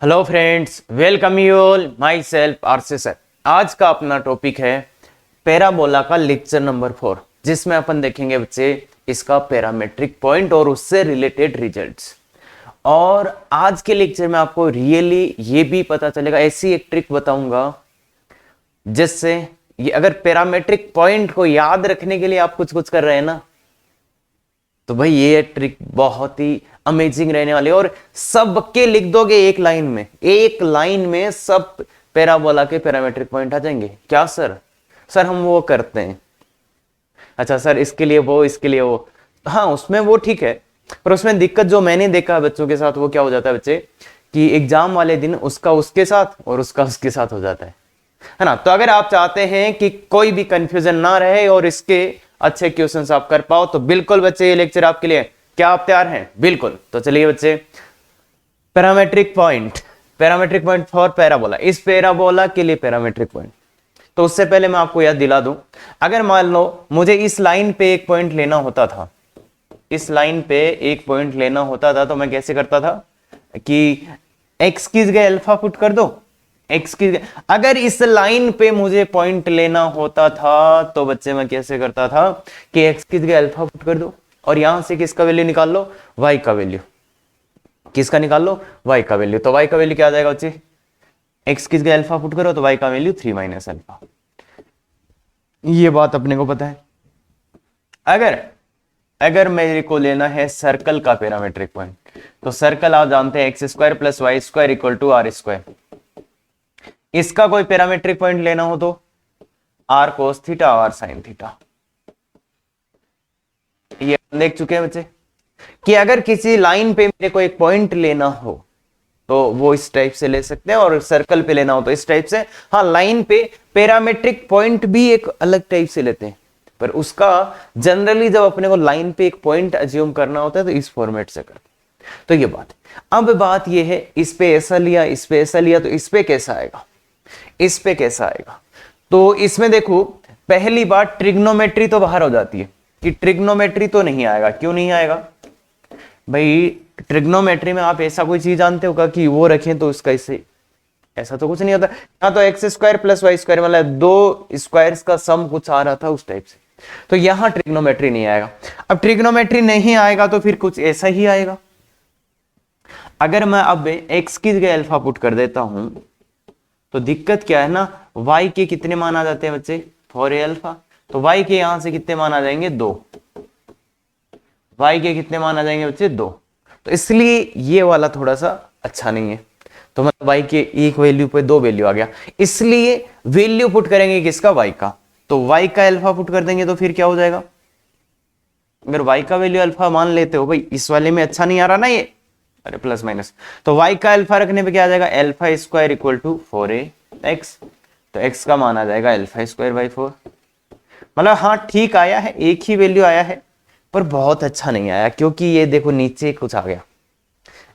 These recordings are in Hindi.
Hello friends, welcome you all. My self RC sir. आज का अपना टॉपिक है पैराबोला का लेक्चर नंबर 4, जिसमें अपन देखेंगे बच्चे इसका पैरामेट्रिक पॉइंट और उससे रिलेटेड रिजल्ट्स। और आज के लेक्चर में आपको रियली ये भी पता चलेगा, ऐसी एक ट्रिक बताऊंगा जिससे ये अगर पैरामेट्रिक पॉइंट को याद रखने के लिए आप कुछ कुछ कर रहे हैं ना, तो भाई ये ट्रिक बहुत ही अमेजिंग रहने वाली है। और सबके लिख दोगे एक लाइन में सब पैराबोला के पैरामेट्रिक पॉइंट आ जाएंगे। क्या सर? सर हम वो करते हैं। अच्छा सर, इसके लिए वो, इसके लिए वो। हाँ, उसमें वो ठीक है, पर उसमें दिक्कत जो मैंने देखा बच्चों के साथ वो क्या हो जाता है बच्चे, कि एग्जाम वाले दिन उसका उसके साथ और उसका उसके साथ हो जाता है ना। तो अगर आप चाहते हैं कि कोई भी कंफ्यूजन ना रहे और इसके अच्छे क्वेश्चंस आप कर पाओ, तो बिल्कुल बच्चे ये लेक्चर आपके लिए। क्या आप तैयार हैं? बिल्कुल। तो चलिए बच्चे, पैरामेट्रिक पॉइंट फॉर पैराबोला, इस पैराबोला के लिए पैरामेट्रिक पॉइंट। तो उससे पहले मैं आपको याद दिला दूं, अगर मान लो मुझे इस लाइन पे एक पॉइंट लेना होता था, तो मैं कैसे करता था कि x की जगह अल्फा पुट कर दो, अगर इस लाइन पे मुझे पॉइंट लेना होता था तो बच्चे मैं कैसे करता था कि x की जगह अल्फा पुट कर दो और यहां से किसका वैल्यू निकाल लो, y का वैल्यू। किसका निकाल लो? y का वैल्यू। तो y का वैल्यू क्या आ जाएगा बच्चे? x की जगह अल्फा पुट करो तो y का वैल्यू 3 माइनस अल्फा। ये बात अपने को पता है। अगर मेरे को लेना है सर्कल का पैरामेट्रिक पॉइंट, तो सर्कल आप जानते हैं x² + y² = r²। इसका कोई पैरामेट्रिक पॉइंट लेना हो तो r cos θ, r sin θ। ये देख चुके हैं बच्चे कि अगर किसी लाइन पे मेरे को एक पॉइंट लेना हो तो वो इस टाइप से ले सकते हैं, और सर्कल पे लेना हो तो इस टाइप से। हाँ, लाइन पे पैरामेट्रिक पॉइंट भी एक अलग टाइप से लेते हैं, पर उसका जनरली जब अपने को लाइन पे एक पॉइंट अज्यूम करना होता है तो इस फॉर्मेट से करते हैं। तो ये बात है। अब बात ये है, इस पे ऐसा लिया, इस पे ऐसा लिया, तो इस पे कैसा आएगा? तो इसमें देखो, पहली बात ट्रिग्नोमेट्री तो बाहर हो जाती है कि ट्रिग्नोमेट्री तो नहीं आएगा। क्यों नहीं आएगा भाई? ट्रिग्नोमेट्री में आप ऐसा कोई चीज जानते होगा कि वो रखें तो उसका इससे ऐसा तो कुछ नहीं होता। यहाँ तो x² + y² मतलब दो स्क्वायर्स का सम कुछ आ रहा था उस टाइप से, तो यहां ट्रिग्नोमेट्री नहीं आएगा। अब ट्रिग्नोमेट्री नहीं आएगा तो फिर कुछ ऐसा ही आएगा। अगर मैं अब x की जगह अल्फा पुट कर देता हूं तो दिक्कत क्या है ना, y के कितने मान आ जाते हैं बच्चे? 4a alpha. तो y के यहां से कितने मान आ जाएंगे? 2। y के कितने मान आ जाएंगे बच्चे? 2। तो इसलिए ये वाला थोड़ा सा अच्छा नहीं है। तो मतलब y के एक वैल्यू पे 2 वैल्यू आ गया, इसलिए वैल्यू पुट करेंगे किसका? y का। तो y का अल्फा पुट कर देंगे तो फिर क्या हो जाएगा? अगर y का वैल्यू अल्फा मान लेते हो, भाई इस वाले में अच्छा नहीं आ रहा ना ये, अरे प्लस माइनस, तो y का अल्फा रखने पे क्या आ जाएगा? α² = 4ax। तो x का मान आ जाएगा α²/4। मतलब हाँ ठीक आया है, एक ही वैल्यू आया है, पर बहुत अच्छा नहीं आया, क्योंकि ये देखो नीचे कुछ आ गया,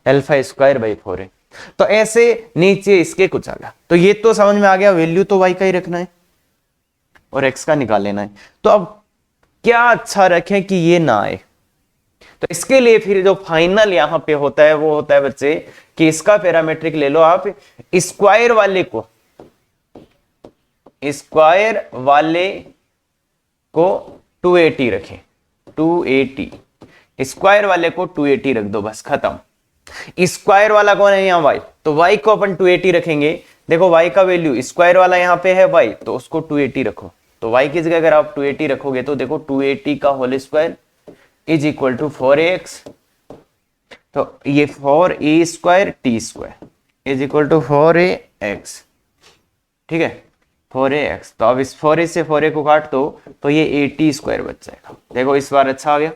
α²/4 है, तो ऐसे नीचे इसके कुछ आ गया। तो ये तो समझ में आ गया, वैल्यू तो y का ही रखना है और x का निकाल लेना है। तो अब क्या अच्छा रखें कि ये ना आए? तो इसके लिए फिर जो फाइनल यहां पे होता है वो होता है बच्चे कि इसका पैरामेट्रिक ले लो आप, स्क्वायर वाले को 280 रखें। 280 स्क्वायर वाले को 280 रख दो, बस खत्म। स्क्वायर वाला कौन है यहाँ? y। तो y को अपन 280 रखेंगे। देखो y का वैल्यू स्क्वायर वाला यहाँ पे है y, तो उसको 280 रखो। तो y की जगह अगर आप 280 रखोगे तो देखो 280 का होल स्क्वायर = 4ax। तो ये 4a² t² = 4ax। ठीक है, 4ax। तो अब इस 4a से 4a को काट दो तो ये at² बच जाएगा। देखो इस बार अच्छा आ गया।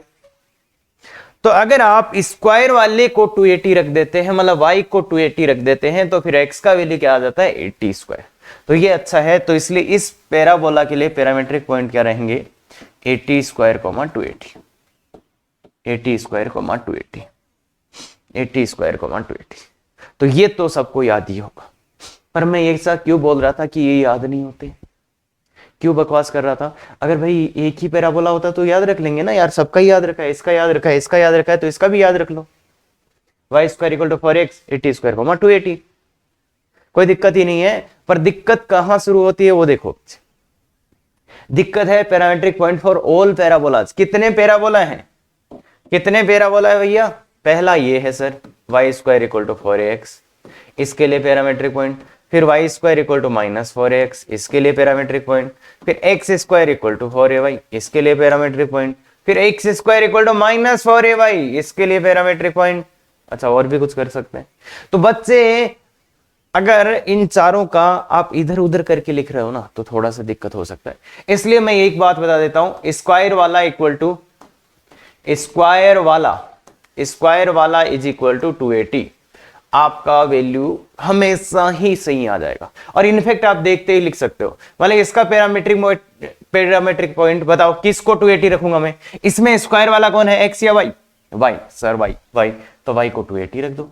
तो अगर आप स्क्वायर वाले को 280 रख देते हैं, मतलब y को 280 रख देते हैं, तो फिर x का वैल्यू क्या आ जाता है? at²। तो ये अच्छा है। तो इसलिए इस पैराबोला के लिए पैरामेट्रिक पॉइंट क्या रहेंगे? at², 280, at², 280। तो ये तो सबको याद ही होगा, पर मैं एक साथ क्यों बोल रहा था कि ये याद नहीं होते, क्यों बकवास कर रहा था? अगर भाई एक ही पैराबोला होता तो याद रख लेंगे ना यार, सबका ही याद रखा है, इसका याद रखा है, तो इसका भी याद रख लो। y² = 4x, at², 280। कोई दिक्कत ही नहीं है। पर दिक्कत कहां शुरू होती है वो देखो, दिक्कत है parametric point for all parabolas. कितने पैराबोला हैं, कितने पैराबोला है भैया? पहला ये है sir Y square equal to 4ax, इसके लिए पैरामेट्रिक पॉइंट। फिर Y square equal to -4ax, इसके लिए पैरामेट्रिक पॉइंट। फिर X square equal to 4ay, इसके लिए पैरामेट्रिक पॉइंट। फिर X square equal to -4ay, इसके लिए पैरामेट्रिक पॉइंट। अच्छा, और भी कुछ कर सकते हैं। तो बच्चे अगर इन चारों का आप इधर उधर करके लिख रहे हो ना तो थोड़ा सा दिक्कत हो सकता है। इसलिए मैं एक बात बता देता हूं, स्क्वायर वाला इक्वल टू स्क्वायर वाला इज इक्वल टू 280। आपका वैल्यू हमेशा ही सही आ जाएगा। और इनफैक्ट आप देखते ही लिख सकते हो, मतलब इसका पैरामेट्रिक पॉइंट बताओ किसको 280 रखूंगा मैं? इसमें स्क्वायर वाला कौन है, एक्स या वाई? Y sir, Y. तो वाई को 280 रख दो।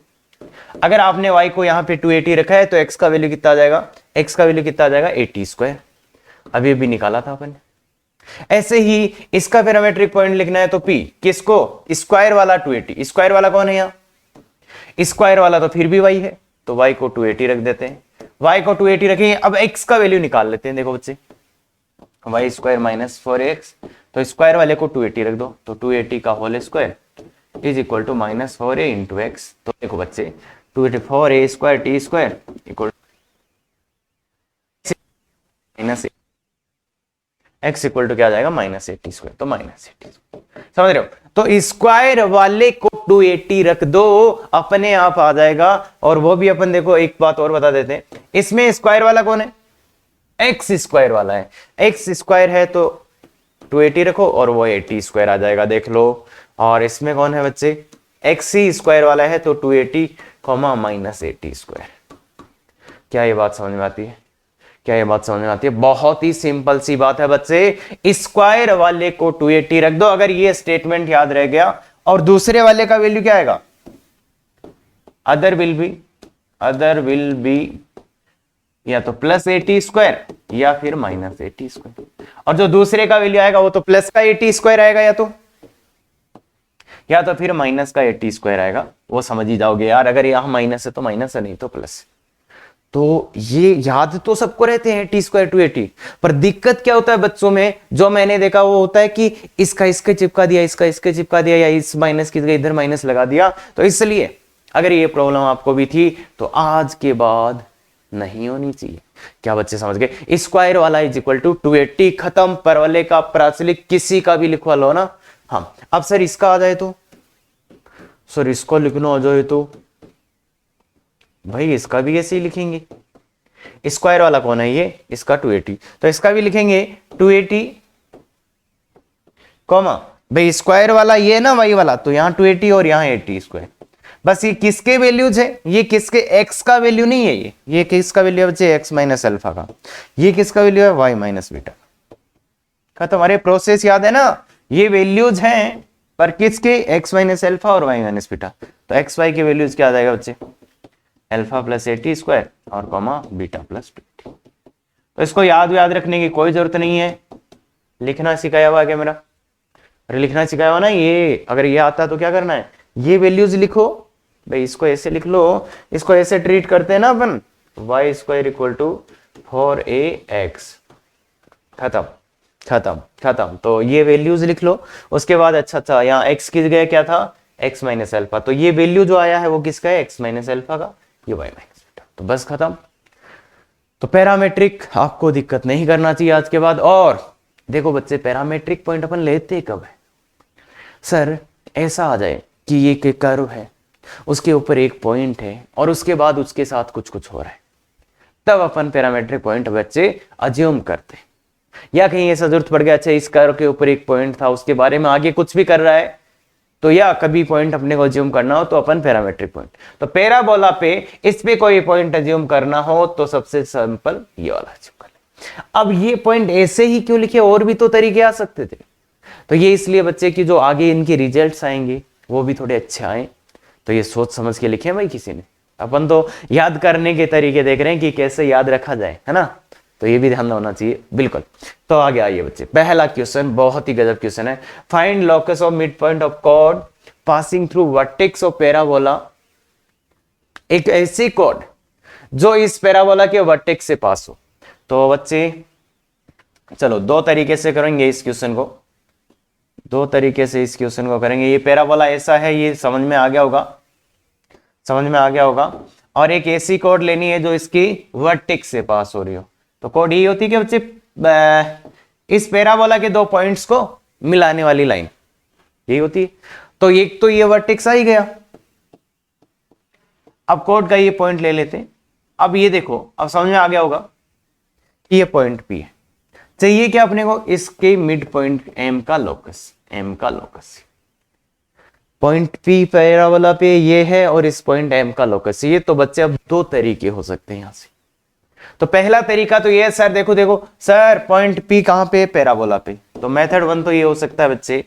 अगर आपने y को यहां पे 280 रखा है तो x का वैल्यू कितना आ जाएगा? x का वैल्यू कितना आ जाएगा? 80 स्क्वायर। अभी भी निकाला था अपन। ऐसे ही इसका पैरामेट्रिक पॉइंट लिखना है तो p किसको? स्क्वायर वाला 280। स्क्वायर वाला कौन है यहां? स्क्वायर वाला तो फिर भी y है, तो y को 280 रख देते हैं। y को 280 रखेंगे। अब x का वैल्यू निकाल लेते हैं। देखो बच्चे, y स्क्वायर -4x, तो स्क्वायर वाले को 280 रख दो, तो 280 का whole square is equal to -4a into X. तो देखो बच्चे 284a square T square equal minus X equal to क्या आ जाएगा? -80 स्क्वायर। तो -80 समझ रहे हो? तो स्क्वायर वाले को 280 रख दो, अपने आप आ जाएगा। और वो भी अपन देखो एक बात और बता देते हैं, इसमें स्क्वायर वाला कौन है? एक्स स्क्वायर वाला है। एक्स स्क्वायर है तो 280 रखो और वो 80 स्क्वायर आ जाएगा, देख लो। और इसमें कौन है बच्चे? एक्स ही स्क्वायर वाला है तो 280 -80 स्क्वायर। क्या ये बात समझ में आती है? क्या ये बात समझ में आती है? बहुत ही सिंपल सी बात है बच्चे, स्क्वायर वाले को 280 रख दो। अगर ये स्टेटमेंट याद रह गया, और दूसरे वाले का वैल्यू क्या आएगा? अदर विल बी या तो +80 स्क्वायर या फिर -80 स्क्वायर। और जो दूसरे का वैल्यू आएगा वो तो प्लस का 80 स्क्वायर आएगा, या तो फिर माइनस का 80 स्क्वायर आएगा। वो समझ ही जाओगे यार, अगर यहां माइनस है तो माइनस है, नहीं तो प्लस। तो ये याद तो सबको रहते हैं 80 स्क्वायर 280, पर दिक्कत क्या होता है बच्चों में, जो मैंने देखा वो होता है कि इसका इसके चिपका दिया, इसका इसके चिपका दिया, या इस माइनस की जगह इधर माइनस लगा दिया। तो इसलिए अगर ये प्रॉब्लम आपको भी थी तो आज के बाद नहीं होनी चाहिए। क्या बच्चे समझ गए? स्क्वायर वाला इज इक्वल टू 280, खत्म। पर वाले का प्राचलिक किसी का भी लिखवा लो ना। हाँ, अब सर इसका आ जाए तो, सर इसको लिखना आ जाए तो भाई इसका भी ऐसे ही लिखेंगे। स्क्वायर वाला कौन है? ये, इसका 280, तो इसका भी लिखेंगे 280 कॉमा भाई स्क्वायर वाला ये ना वाई वाला, तो यहां 280 और यहां 80 स्क्वायर। बस ये किसके वैल्यूज है? ये किसके? एक्स का वैल्यू नहीं है, ये किसका वैल्यू है बच्चे? एक्स माइनस अल्फा का। ये किसका वैल्यू है? वाई माइनस बीटा का। तुम्हारे प्रोसेस याद है ना? ये वैल्यूज हैं पर किसके? एक्स माइनस अल्फा और वाई माइनस बीटा। तो एक्स वाई के वैल्यूज क्या आ जाएगा बच्चे? अल्फा प्लस 80 स्क्वायर और कॉमा बीटा प्लस 20। तो इसको याद रखने की कोई जरूरत नहीं है। लिखना सिखाया हुआ क्या मेरा? अरे लिखना सिखाया हुआ ना। ये अगर ये आता तो क्या करना है? ये वैल्यूज लिखो भाई, इसको ऐसे लिख लो। इसको ऐसे ट्रीट करते हैं ना अपन, y square equal to 4ax। खत्म। तो ये वैल्यूज लिख लो। उसके बाद अच्छा यहाँ x की जगह क्या था? x minus alpha. तो ये वैल्यू जो आया है वो किसका है? x माइनस अल्फा का, ये y माइनस बीटा। तो बस खत्म। तो पैरामेट्रिक आपको दिक्कत नहीं करना चाहिए आज के बाद। और देखो बच्चे, पैरामेट्रिक पॉइंट अपन लेते कब है? सर ऐसा आ जाए कि ये एक कर्व है, उसके ऊपर एक पॉइंट है और उसके बाद उसके साथ कुछ हो रहा है, तब अपन पैरामेट्रिक पॉइंट बच्चे अज्यूम करते हैं। या कहीं ऐसा जरूरत पड़ गया, अच्छा इस कर्व के ऊपर एक पॉइंट था, उसके बारे में आगे कुछ भी कर रहा है, तो या कभी पॉइंट अपने को अज्यूम करना हो तो अपन पैरामेट्रिक पॉइंट। तो पैराबोला पे इस पे कोई पॉइंट अज्यूम करना हो तो सबसे सिंपल ये वाला अज्यूम कर ले। अब ये पॉइंट ऐसे ही क्यों लिखे? और भी तो तरीके आ सकते थे। तो ये इसलिए बच्चे की जो आगे इनके रिजल्ट्स आएंगे वो भी थोड़े अच्छे आए, तो ये सोच समझ के लिखे भाई किसी ने। अपन तो याद करने के तरीके देख रहे हैं कि कैसे याद रखा जाए, है ना? तो ये भी ध्यान होना चाहिए, बिल्कुल। तो आगे आइए बच्चे, पहला क्वेश्चन बहुत ही गजब क्वेश्चन है। Find locus of mid point of chord passing through vertex of parabola. एक ऐसी कॉर्ड जो इस पैराबोला के वर्टेक्स से पास हो। तो बच्चे चलो दो तरीके से करेंगे इस क्वेश्चन को, दो तरीके से इस क्वेश्चन को करेंगे। ये पैराबोला ऐसा है, ये समझ में आ गया होगा, समझ में आ गया होगा। और एक ऐसी कोड लेनी है जो इसकी वर्टेक्स से पास हो रही हो। तो कोड ये होती है कि बच्चे इस पैराबोला के दो पॉइंट्स को मिलाने वाली लाइन यही होती है। तो एक तो ये वर्टेक्स आ ही गया, अब कोड का ये पॉइंट ले लेते हैं। अब ये देखो, अब समझ में आ गया होगा कि ये पॉइंट पी है। चाहिए क्या अपने को, इसके मिड पॉइंट एम का लोकस, एम का लोकस। पॉइंट पी पैराबोला पे ये है और इस पॉइंट एम का लोकस ये। तो बच्चे अब दो तरीके हो सकते हैं यहां से। तो पहला तरीका तो ये है, सर देखो देखो सर पॉइंट पी कहां पे, पैराबोला पे। तो मेथड वन तो ये हो सकता है बच्चे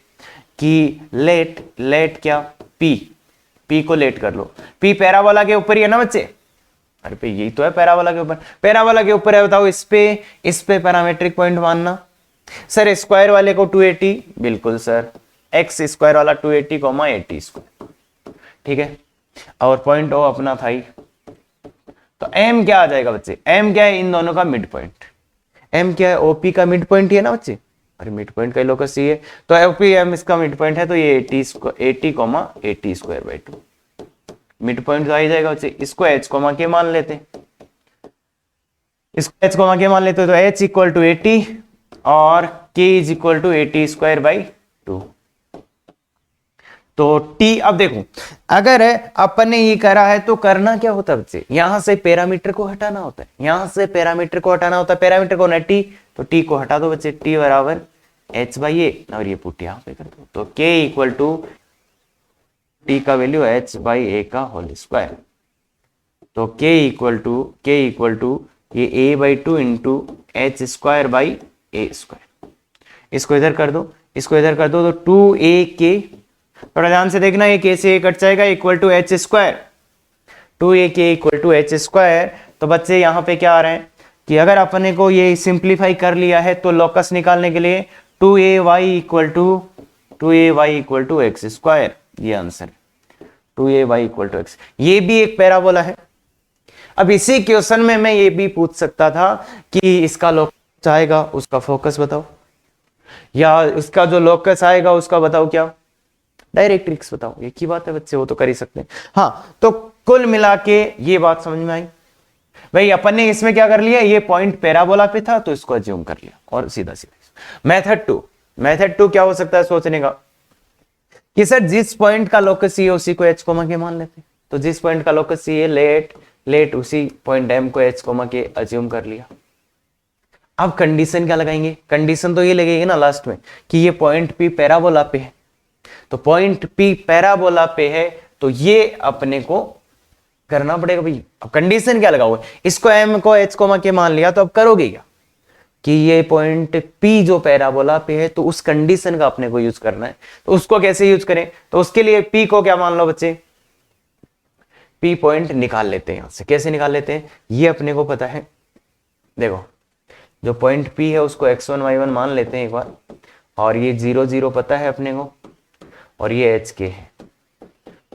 कि लेट क्या पी को लेट कर लो। पी पैराबोला के ऊपर ही है ना बच्चे, अरे पे यही तो है पैराबोला के ऊपर, पैराबोला के ऊपर है। बताओ इस पे पैरामेट्रिक पॉइंट मानना। सर स्क्वायर वाले को 280, बिल्कुल सर, एक्स स्क्वायर वाला 280 80 स्क्वायर, ठीक है। और पॉइंट ओ अपना था ही। तो एम क्या आ जाएगा बच्चे, एम क्या है, इन दोनों का मिड पॉइंट। एम क्या है, ओपी का मिड पॉइंट ही है ना बच्चे, अरे मिड पॉइंट का लोकस ही है। तो ओपी एम इसका मिड पॉइंट है, तो ये 80 स्क्वायर बाई 2 मिड पॉइंट तो आ ही जाएगा बच्चे। इसको एच कोमा के मान लेते, इसको एच कोमा के मान लेते, तो एच इक्वल टू 80 और के is equal to 80 square by 2। तो टी, अब देखो अगर अपन ने ये करा है तो करना क्या होता है बच्चे, यहां से पैरामीटर को हटाना होता है, यहां से पैरामीटर को हटाना होता है। पैरामीटर को ना टी, तो टी को हटा दो बच्चे, टी बराबर एच बाई ए, और ये पुट यहां पे कर दो। तो के इक्वल टू टी का वैल्यू एच बाई ए का होल स्क्वायर। तो के इक्वल टू ये a by 2 into h square by a square. इसको इधर कर दो, इसको इधर कर दो, तो 2a के, थोड़ा ध्यान से देखना, ये के से कट जाएगा, equal to H square, 2a के इक्वल टू एच स्क्वायर। तो बच्चे यहाँ पे क्या आ रहे हैं कि अगर अपने को ये सिंप्लीफाई कर लिया है तो लॉकस निकालने के लिए 2ay equal to x square, ये answer 2ay equal to x. ये भी एक पैराबोला है। अब इसी क्वेश्चन में मैं ये भी पूछ सकता था कि इसका लोकस आएगा उसका फोकस बताओ, या उसका जो लोकस आएगा उसका बताओ क्या, डायरेक्ट्रिक्स बताओ। एक ही बात है बच्चे, वो तो कर ही सकते हैं। हाँ, तो कुल मिला के ये बात समझ में आई भाई। अपन ने इसमें क्या कर लिया, ये पॉइंट पैराबोला पे था तो इसको अज्यूम कर लिया और सीधा सीधा। मेथड टू क्या हो सकता है सोचने का कि सर जिस पॉइंट का लोकस ये उसी को एच कोमा के मान लेते। तो जिस पॉइंट का लोकस ये लेट उसी पॉइंट एम को एच कोमा के अज्यूम कर लिया। अब कंडीशन क्या लगाएंगे, कंडीशन तो ये लगेगी ना लास्ट में कि ये पॉइंट पी पैराबोला पे है। तो पॉइंट पी पैराबोला पे है तो ये अपने को करना पड़ेगा भाई। अब कंडीशन क्या लगाओगे, इसको एम को एच कोमा के मान लिया, तो अब करोगे क्या कि ये पॉइंट पी जो पैराबोला पे है तो उस कंडीशन का अपने को यूज करना है। तो उसको कैसे यूज करें, तो उसके लिए पी को क्या मान लो बच्चे, पी पॉइंट निकाल लेते हैं। यहां से कैसे निकाल लेते हैं, ये अपने को पता है। देखो जो पॉइंट पी है उसको x1 y1 मान लेते हैं एक बार, और ये 0 0 पता है अपने को, और ये एच के है।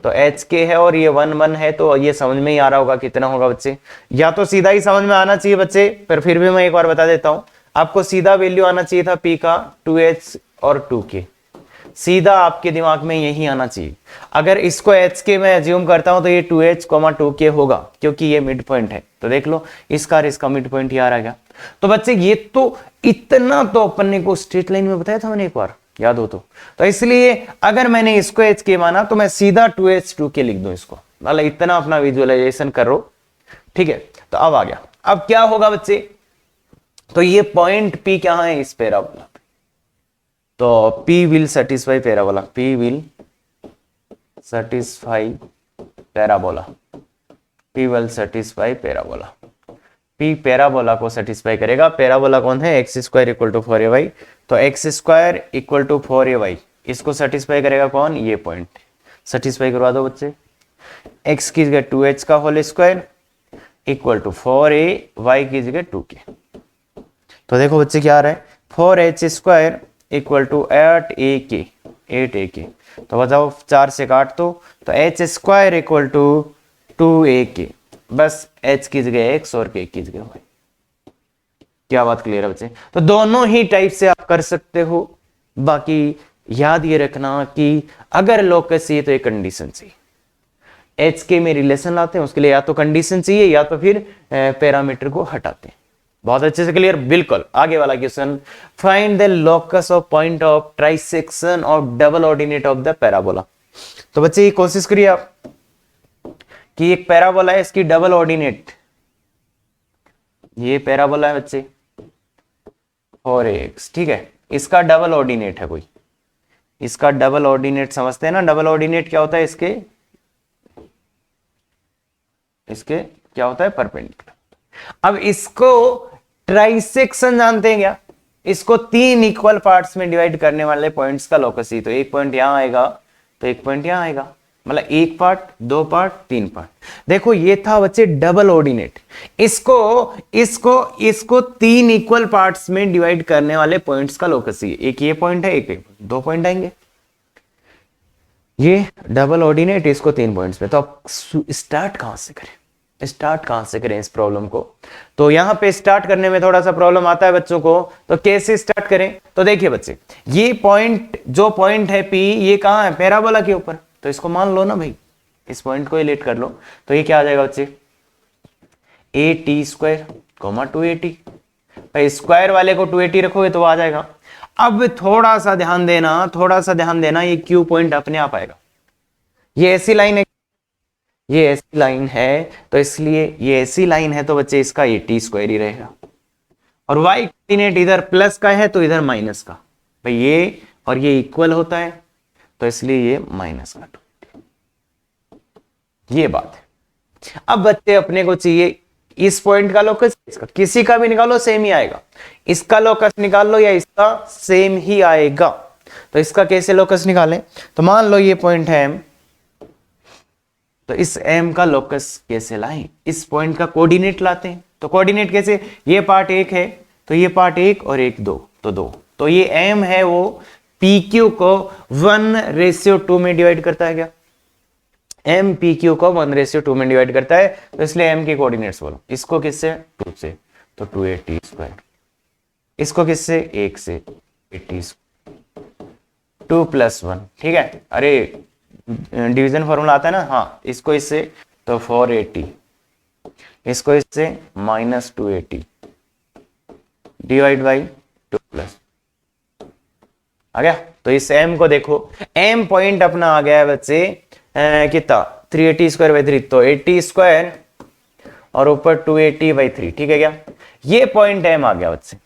तो एच के है और ये 1 1 है, तो ये समझ में ही आ रहा होगा कितना होगा बच्चे, या तो सीधा ही समझ में आना चाहिए बच्चे, पर फिर भी मैं एक बार बता देता हूं आपको। सीधा वैल्यू आना चाहिए था पी का 2h और 2k, सीधा आपके दिमाग में यही आना चाहिए। अगर इसको एच के मैं अज्यूम करता हूं तो ये 2h 2k होगा, क्योंकि ये मिड पॉइंट है। तो देख लो इसका मिड पॉइंट ही आ रहा है। तो बच्चे ये तो इतना तो अपन ने को स्ट्रेट लाइन में बताया था मैंने एक बार, याद हो तो इसलिए अगर मैंने इसको एच के माना तो मैं सीधा 2h 2k लिख दूं इसको, मतलब इतना अपना विजुअलाइजेशन करो, ठीक है। तो अब आ गया, अब क्या होगा बच्चे, तो ये पॉइंट P कहां है, इस पैराबोला पे। तो P will satisfy parabola, P will satisfy parabola, P will satisfy parabola. P parabola को सेटिस्फाई करेगा। पैराबोला कौन है, x square equal to 4ay, तो x square equal to 4ay इसको सेटिस्फाई करेगा कौन, ये पॉइंट। सेटिस्फाई करवा दो बच्चे, x की जगह 2h का whole square equal to 4a, y की जगह 2k। तो देखो बच्चे क्या आ रहा है, 4h square equal to 8ak। तो बताओ 4 से काट दो, तो h square equal to 2ak, बस h की जगह x और k की जगह y। क्या बात क्लियर है बच्चे? तो दोनों ही टाइप से आप कर सकते हो। बाकी याद ये रखना कि अगर लोकस चाहिए तो एक कंडीशन चाहिए, एच के में रिलेशन लाते हैं उसके लिए या तो कंडीशन चाहिए या तो फिर पैरामीटर को हटाते हैं। बहुत अच्छे से क्लियर? बिल्कुल। आगे वाला question, find the locus of point of trisection of double ordinate of the parabola. तो बच्चे ये कोशिश करिए आप कि एक पैराबोला है, इसकी डबल ऑर्डिनेट, ये पैराबोला है बच्चे 4ax, ठीक है, इसका डबल ऑर्डिनेट है कोई, इसका डबल ऑर्डिनेट समझते हैं ना? डबल ऑर्डिनेट क्या होता है? इसके क्या होता है? परपेंडिकुलर। अब इसको ट्राइसेक्शन जानते हैं क्या? इसको 3 इक्वल पार्ट्स में डिवाइड करने वाले पॉइंट्स का लोकस ही, तो एक पॉइंट यहां आएगा तो एक पॉइंट यहां आएगा, मतलब एक पार्ट, 2 पार्ट, 3 पार्ट। देखो ये था बच्चे डबल ऑर्डिनेट, इसको 3 इक्वल पार्ट्स में डिवाइड करने वाले पॉइंट्स का लोकस ही, एक ये पॉइंट है, एक 2 पॉइंट आएंगे। ये डबल ऑर्डिनेट, इसको 3 पॉइंट्स में। तो अब स्टार्ट कहां से करें? इस प्रॉब्लम को? तो यहां पे स्टार्ट करने में थोड़ा सा प्रॉब्लम आता है बच्चों को, तो कैसे स्टार्ट करें? तो देखिए बच्चे, ये पॉइंट, जो पॉइंट है P, ये कहां है? पैराबोला के ऊपर, तो इसको मान लो ना भाई, इस पॉइंट को रिलेट कर लो। तो ये क्या आ जाएगा बच्चे? at square, 2at। भाई स्क्वायर वाले को 2at रखोगे तो आ जाएगा। अब थोड़ा सा ध्यान देना, ये Q पॉइंट अपने आप आएगा। ये ऐसी लाइन है, ये ऐसी लाइन है, तो इसलिए ये ऐसी लाइन है, तो बच्चे इसका at स्क्वायर ही रहेगा। और y कोऑर्डिनेट इधर प्लस का है तो इधर माइनस का, भाई ये और ये इक्वल होता है, तो इसलिए ये माइनस का 2, ये बात है। अब बच्चे अपने को चाहिए इस पॉइंट का लोकस, इसका किसी का भी निकालो सेम ही आएगा, इसका लोकस निकाल लो या इसका, सेम ही आएगा। तो इसका कैसे लोकस निकालें? तो मान लो ये पॉइंट है M, तो इस M का लोकस कैसे लाएं? इस पॉइंट का कोऑर्डिनेट लाते हैं। तो कोऑर्डिनेट कैसे? ये पार्ट 1 है तो ये पार्ट 1 और 1 2, तो 2, तो ये M है वो PQ को 1:2 में डिवाइड करता है क्या? M PQ को 1:2 में डिवाइड करता है, तो इसलिए M के कोऑर्डिनेट्स बोलो। इसको किससे? 2 से, तो 2at स्क्वायर। इसको किससे? 1 से, 80 2 + 1, ठीक है। अरे डिवीजन फॉर्मूला आता है ना, हाँ, इसको इससे तो 480, इसको इससे -280 डिवाइड बाई 2 आ गया। तो इस M को देखो, M पॉइंट अपना आ गया है बच्चे कितना? 380 स्क्वायर बाई 3, तो 80 स्क्वायर और ऊपर 280/3, ठीक है क्या? ये पॉइंट M आ गया बच्चे।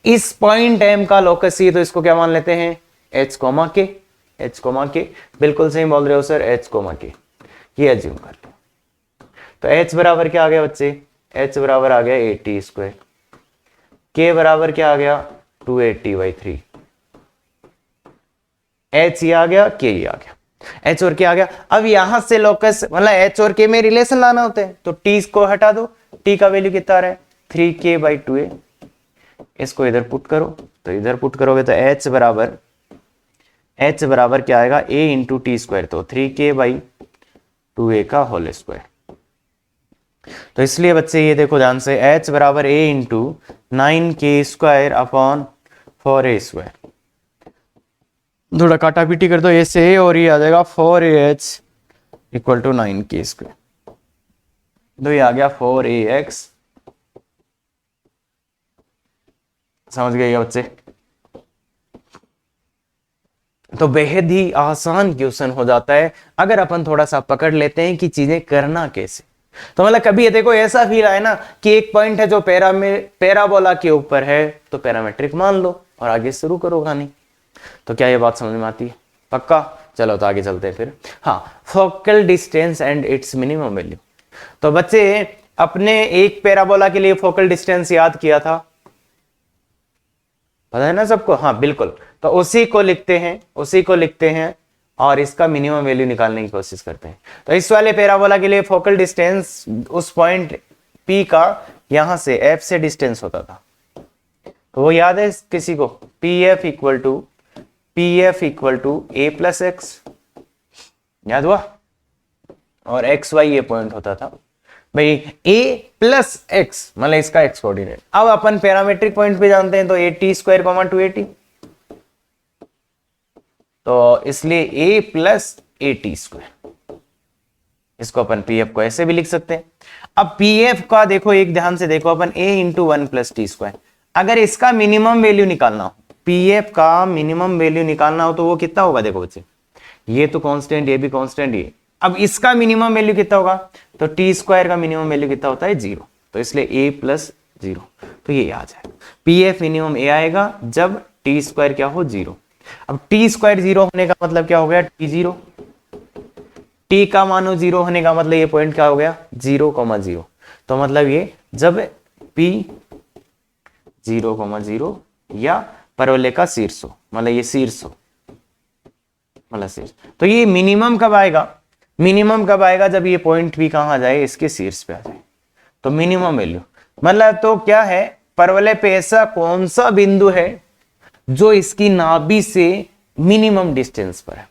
इस पॉइंट M का लोकस ही, तो इसको क्या मान लेते हैं? h, k। बिल्कुल सही बोल रहे हो सर, h, k, ये एज्यूम कर लो। तो h बराबर क्या आ गया बच्चे? h बराबर आ गया 80 स्क्वायर, k बराबर क्या आ गया? 280/3, h ये आ गया, k ये आ गया, h और k आ गया। अब यहां से लोकस, मतलब h और k में रिलेशन लाना होता है, तो t को हटा दो, t का वैल्यू कितना आ रहा है? 3k/2a। इसको इधर पुट करो, तो इधर पुट करोगे तो h बराबर क्या आएगा? a इंटू टी स्क्वायर, तो 3k/2a का होल स्क्वायर। तो इसलिए बच्चे ये देखो ध्यान से, h बराबर a into 9k² upon 4a square. थोड़ा काटा पीटी कर दो a से, और ये आ जाएगा 4ah इक्वल टू 9k²। तो ये आ गया 4ax। समझ गए बच्चे? तो बेहद ही आसान क्वेश्चन हो जाता है अगर अपन थोड़ा सा पकड़ लेते हैं कि चीजें करना कैसे। तो मतलब कभी ये देखो ऐसा फील आए ना कि एक पॉइंट है जो पैराबोला के ऊपर है, तो पैरामेट्रिक मान लो और आगे शुरू करो कहानी। तो क्या ये बात समझ में आती है? पक्का? चलो तो आगे चलते हैं फिर। हाँ, focal distance and it's minimum value. तो बच्चे अपने एक पैराबोला के लिए फोकल डिस्टेंस याद किया था, पता है ना सबको? हाँ बिल्कुल। तो उसी को लिखते हैं और इसका मिनिमम वैल्यू निकालने की कोशिश करते हैं। तो इस वाले पैराबोला के लिए फोकल डिस्टेंस उस पॉइंट P का यहां से F से डिस्टेंस होता था, तो वो याद है किसी को? PF equal to a + x, याद हुआ? और XY ये पॉइंट होता था, भाई a प्लस एक्स मतलब इसका एक्स कोऑर्डिनेट। अब अपन पैरामेट्रिक पॉइंट पे जानते हैं तो ए टी स्क्वायर कॉमा 280, तो इसलिए a plus A T square, इसको अपन पीएफ को ऐसे भी लिख सकते हैं। अब पीएफ का देखो एक ध्यान से देखो, अपन a into 1 plus T square, अगर इसका मिनिमम वैल्यू निकालना हो, पीएफ का मिनिमम वैल्यू निकालना हो तो वो कितना होगा, देखो बच्चे ये तो कांस्टेंट, ये भी कांस्टेंट, ये अब इसका मिनिमम वैल्यू कितना होगा, तो टी स्क्वायर का मिनिमम वैल्यू कितना होता है 0, तो इसलिए ए प्लस 0, तो ये आ जाएगा पीएफ मिनिमम ए आएगा जब टी स्क्वायर क्या हो 0। अब टी स्क्वायर 0 होने का मतलब क्या हो गया, टी 0, टी का मानो 0 होने का मतलब ये पॉइंट क्या हो गया 0,0, तो मतलब ये जब पी 0,0 या परवलय का शीर्ष हो, मतलब ये शीर्ष हो, मतलब शीर्ष, तो ये मिनिमम कब आएगा, मिनिमम कब आएगा जब ये पॉइंट भी कहां आ जाए, इसके शीर्ष पे आ जाए, तो मिनिमम वैल्यू मतलब तो क्या है, परवलय पे ऐसा कौन सा बिंदु है जो इसकी नाभि से मिनिमम डिस्टेंस पर है,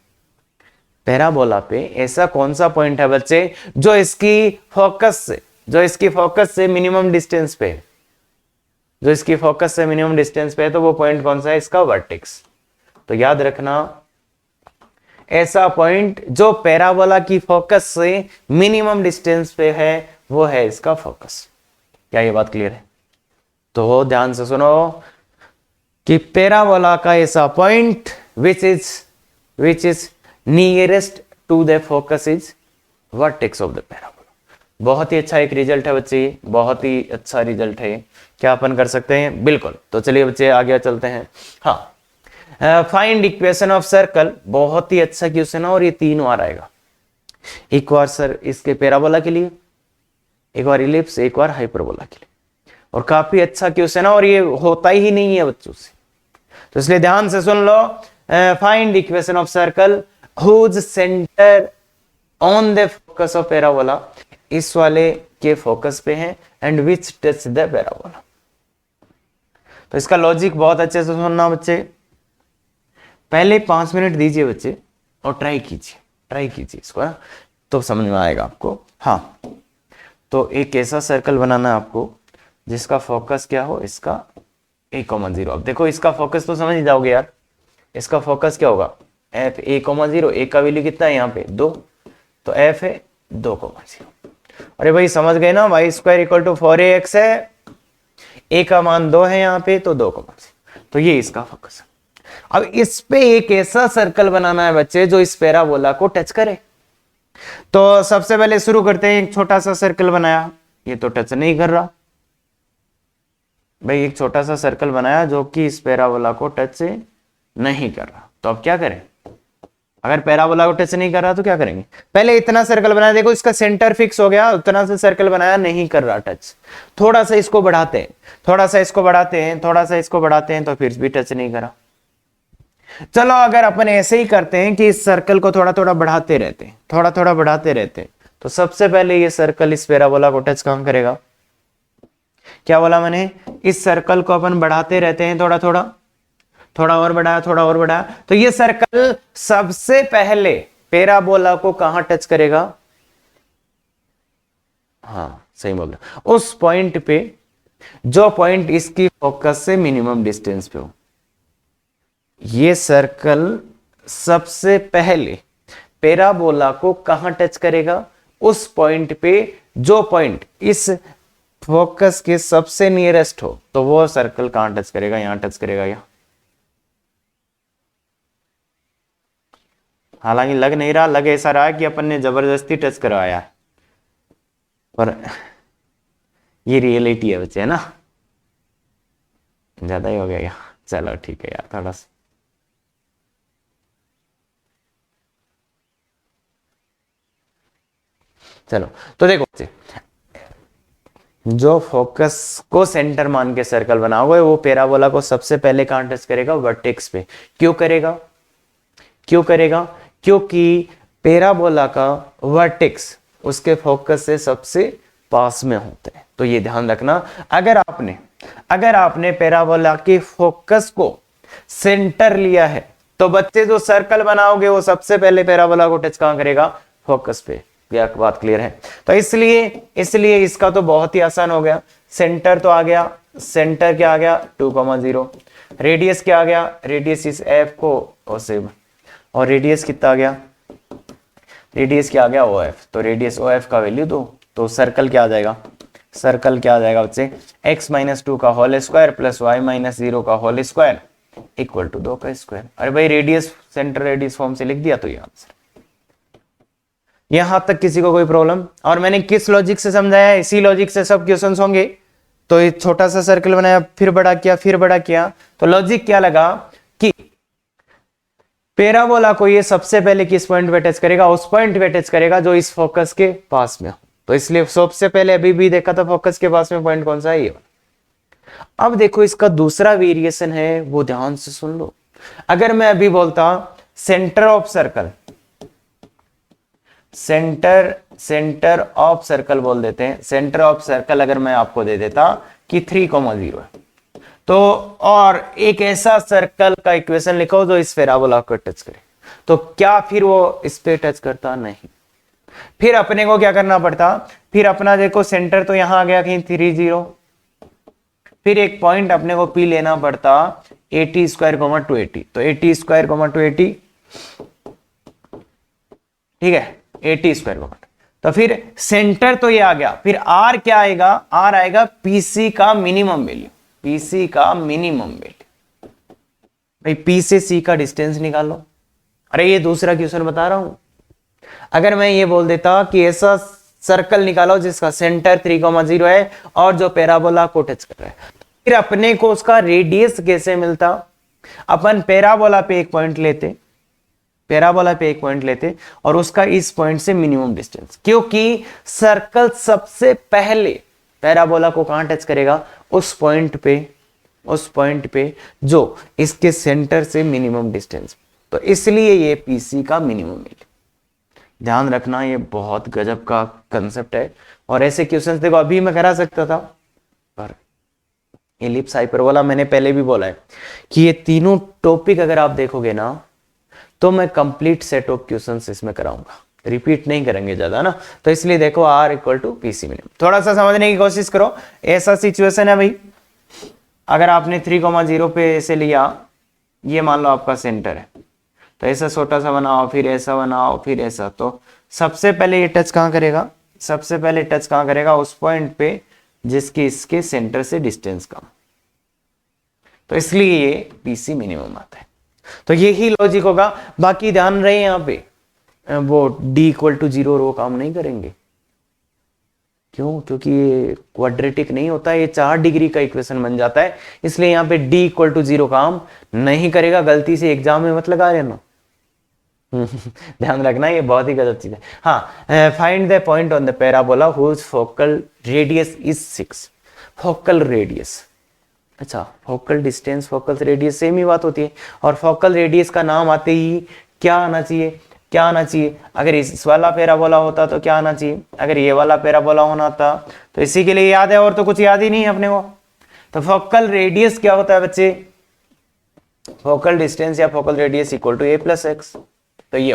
पैराबोला पे ऐसा कौन सा पॉइंट है बच्चे जो इसकी फोकस से मिनिमम डिस्टेंस पे है, जो इसकी फोकस से मिनिमम डिस्टेंस पे है, तो वो पॉइंट कौन सा है, इसका वर्टेक्स। तो याद रखना ऐसा पॉइंट जो पैराबोला की फोकस से मिनिमम डिस्टेंस पे है वो है इसका फोकस। क्या ये बात क्लियर है? तो ध्यान से सुनो कि पैराबोला का ऐसा point which is nearest to the focus is vertex of the parabola. बहुत ही अच्छा एक रिजल्ट है बच्चे, बहुत ही अच्छा रिजल्ट है। क्या अपन कर सकते हैं? बिल्कुल। तो चलिए बच्चे आगे चलते हैं। हाँ, फाइंड इक्वेशन ऑफ सर्कल, बहुत ही अच्छा क्वेश्चन है और ये 3 बार आएगा। एक बार सर इसके पैराबोला के लिए, एक बार इलिप्स, एक बार हाइपरबोला के लिए, और काफी अच्छा क्वेश्चन है और ये होता ही नहीं है बच्चों से, तो इसलिए ध्यान से सुन लो। Find equation of circle whose centre on the focus of parabola, इस वाले के फोकस पे है, and which touch the parabola. तो इसका लॉजिक बहुत अच्छे से सुनना बच्चे, पहले 5 मिनट दीजिए बच्चे और ट्राई कीजिए इसको ना, तो समझ में आएगा आपको। हाँ, तो एक ऐसा सर्कल बनाना है आपको जिसका फोकस क्या हो, इसका a,0। अब देखो इसका फोकस तो समझ ही जाओगे यार, इसका फोकस क्या होगा f a,0, a का वैल्यू कितना है यहाँ पे 2, तो f है 2,0। अरे भाई समझ गए ना, y square equal to 4ax है, a का मान 2 है यहाँ पे, तो 2,0, तो ये इसका फोकस है। अब इस पे एक ऐसा सर्कल बनाना है बच्चे जो इस पैराबोला को टच करे। तो सबसे पहले शुरू करते हैं, एक छोटा सा सर्कल बनाया, ये तो टच नहीं कर रहा भाई, एक छोटा सा सर्कल बनाया जो कि इस पैराबोला को टच नहीं कर रहा, तो अब क्या करें? अगर पैराबोला को टच नहीं कर रहा तो क्या करेंगे? पहले इतना सर्कल बनाया, देखो इसका सेंटर फिक्स हो गया, उतना सा सर्कल बनाया, नहीं कर रहा टच, थोड़ा सा इसको बढ़ाते हैं, थोड़ा सा इसको बढ़ाते हैं, थोड़ा सा इसको बढ़ाते हैं, तो फिर भी टच नहीं करा। चलो अगर अपन ऐसे ही करते हैं कि इस सर्कल को थोड़ा थोड़ा बढ़ाते रहते हैं, थोड़ा थोड़ा बढ़ाते रहते हैं, तो सबसे पहले ये सर्कल इस पैराबोला को टच कहां करेगा? क्या बोला मैंने? इस सर्कल को अपन बढ़ाते रहते हैं, थोड़ा थोड़ा, थोड़ा और बढ़ाया, थोड़ा और बढ़ाया, तो ये सर्कल सबसे पहले पैराबोला को कहां टच करेगा? हाँ सही बोल रहा, उस पॉइंट पे जो पॉइंट इसकी फोकस से मिनिमम डिस्टेंस पे हो। ये सर्कल सबसे पहले पैराबोला को कहां टच करेगा? उस पॉइंट पे जो पॉइंट इस फोकस के सबसे नियरेस्ट हो, तो वो सर्कल कहां टच करेगा? यहां टच करेगा। यहां हालांकि लग नहीं रहा, लग ऐसा रहा कि अपन ने जबरदस्ती टच करवाया है, पर ये रियलिटी है बच्चे, है ना? ज्यादा ही हो गया। चलो ठीक है यार, थोड़ा सा चलो। तो देखो बच्चे, जो फोकस को सेंटर मान के सर्कल बनाओगे वो पैराबोला को सबसे पहले कहां टच करेगा? वर्टेक्स पे। क्यों करेगा? क्योंकि पैराबोला का वर्टेक्स उसके फोकस से सबसे पास में होता है। तो ये ध्यान रखना, अगर आपने पैराबोला के फोकस को सेंटर लिया है, तो बच्चे जो सर्कल बनाओगे वो सबसे पहले पैराबोला को टच कहां करेगा? फोकस पे। क्या बात क्लियर है? तो इसलिए इसका तो बहुत ही आसान हो गया। सेंटर तो आ गया, सेंटर क्या आ गया 2,0, रेडियस क्या आ गया, रेडियस इस एफ को और रेडियस कितना आ गया, रेडियस क्या आ गया OF, तो रेडियस OF का वैल्यू दो, तो सर्कल क्या आ जाएगा, सर्कल क्या आ जाएगा बच्चे x-2 का होल स्क्वायर प्लस y-0 का होल स्क्वायर इक्वल टू 2 का स्क्वायर। अरे भाई रेडियस सेंटर रेडियस फॉर्म से लिख दिया तो ये आंसर। यहां तक किसी को कोई प्रॉब्लम? और मैंने किस लॉजिक से समझाया, इसी लॉजिक से सब क्वेश्चंस होंगे। तो ये छोटा सा सर्कल बनाया, फिर बड़ा किया, फिर बड़ा किया, तो लॉजिक क्या लगा कि पैराबोला को ये सबसे पहले किस पॉइंट पे टच करेगा, उस पॉइंट पे टच करेगा जो इस फोकस के पास में हो। तो इसलिए सबसे पहले अभी भी देखा था फोकस के पास में पॉइंट कौन सा है, ये। अब देखो इसका दूसरा वेरिएशन है, वो ध्यान से सुन लो। अगर मैं अभी बोलता centre of circle, centre of circle बोल देते हैं, सेंटर ऑफ सर्कल अगर मैं आपको दे देता कि 3,0 है, तो और एक ऐसा सर्कल का इक्वेशन लिखो जो इस पैराबोला को टच करे, तो क्या फिर वो इस पे टच करता? नहीं। फिर अपने को क्या करना पड़ता, फिर अपना देखो सेंटर तो यहां आ गया कहीं 30, फिर एक पॉइंट अपने को P लेना पड़ता 80² 280, तो 80² 280 ठीक है, 80²। तो फिर सेंटर तो ये आ गया, फिर R क्या आएगा, R आएगा PC का मिनिमम वैल्यू, PC का मिनिमम वैल्यू। भाई P से C का डिस्टेंस निकालो। अरे ये दूसरा क्वेश्चन बता रहा हूं। अगर मैं ये बोल देता कि ऐसा सर्कल निकालो जिसका सेंटर 3,0 है और जो पैराबोला को टच कर रहा है, फिर अपने को उसका रेडियस कैसे मिलता? अपन पैराबोला पे एक पॉइंट लेते, पैराबोला पे एक पॉइंट लेते और उसका इस पॉइंट से मिनिमम डिस्टेंस, क्योंकि सर्कल सबसे पहले पैराबोला को कहां टच करेगा, उस पॉइंट पे जो इसके सेंटर से मिनिमम डिस्टेंस, तो इसलिए ये पीसी का मिनिमम वैल्यू। ध्यान रखना, ये बहुत गजब का कंसेप्ट है। और ऐसे क्वेश्चंस देखो अभी मैं करा सकता था, पर एलिप्स हाइपरबोला मैंने पहले भी बोला है कि ये तीनों टॉपिक अगर आप देखोगे ना तो मैं कंप्लीट सेट ऑफ क्वेश्चंस इसमें कराऊंगा, रिपीट नहीं करेंगे ज्यादा ना। तो इसलिए देखो R = PC मिनिमम। थोड़ा सा समझने की कोशिश करो। ऐसा सिचुएशन है भाई, अगर आपने 3,0 पे ऐसे लिया, ये मान लो आपका सेंटर है, तो ऐसा छोटा सा बनाओ, फिर ऐसा बनाओ, फिर ऐसा, तो सबसे पहले ये टच कहां करेगा, सबसे पहले टच कहां करेगा, उस पॉइंट पे जिसके इसके सेंटर से डिस्टेंस कम, तो इसलिए ये PC मिनिमम आता है। तो यही लॉजिक होगा। बाकी ध्यान रहे यहां पे वो D = 0 रो काम नहीं करेंगे। क्यों? क्योंकि ये क्वाड्रेटिक नहीं होता, ये 4 डिग्री का इक्वेशन बन जाता है, इसलिए यहां पे D = 0 काम नहीं करेगा। गलती से एग्जाम में मत लगा लेना। ध्यान रखना, ये बहुत ही गलत चीज है। हाँ, find the point on the parabola whose focal radius is 6। Focal radius, अच्छा focal distance focal radius same ही बात होती है। और फोकल रेडियस का नाम आते ही क्या आना चाहिए, क्या आना चाहिए? अगर इस वाला पैराबोला होता तो क्या आना चाहिए, अगर ये वाला पैराबोला होना था तो इसी के लिए याद है, और तो कुछ याद ही नहीं है अपने को। तो फोकल रेडियस क्या होता है बच्चे, फोकल डिस्टेंस या फोकल रेडियस = a+x। तो ये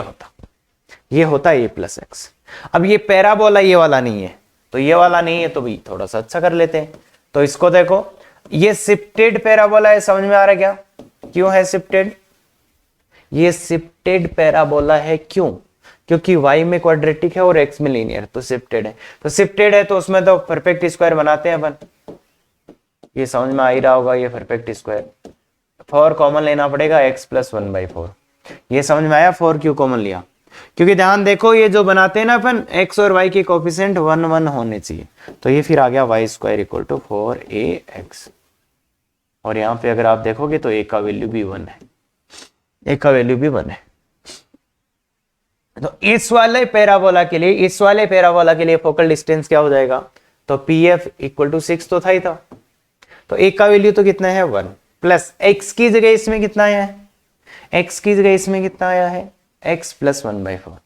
होता है a+x। अब ये पैराबोला ये वाला नहीं है, तो ये वाला नहीं है, तो भाई थोड़ा सा अच्छा कर लेते हैं। तो इसको देखो, ये शिफ्टेड पैराबोला है, समझ में आ रहा है क्या? क्यों है शिफ्टेड? ये शिफ्टेड पैराबोला है क्यों? क्योंकि y में क्वाड्रेटिक है और x में लीनियर, तो शिफ्टेड है। तो शिफ्टेड है तो उसमें तो परफेक्ट स्क्वायर बनाते हैं अपन, ये समझ में आ ही रहा होगा। ये परफेक्ट स्क्वायर 4 कॉमन लेना पड़ेगा, x + 1/4। ये समझ में आया 4 क्यों कॉमन लिया? क्योंकि ध्यान देखो, ये जो बनाते हैं ना अपन, x और y के कोफिशिएंट 1 1 होने चाहिए, तो ये फिर आ गया y² = 4ax। और यहां पे अगर आप देखोगे तो a का वैल्यू भी 1 है, a का वैल्यू भी 1 है। तो इस वाले पैराबोला के लिए फोकल डिस्टेंस क्या हो जाएगा? तो PF = 6 तो था ही था, तो a का वैल्यू तो कितना है 1, प्लस x की जगह इसमें कितना आया है, x की जगह इसमें कितना आया है, x + 1/4।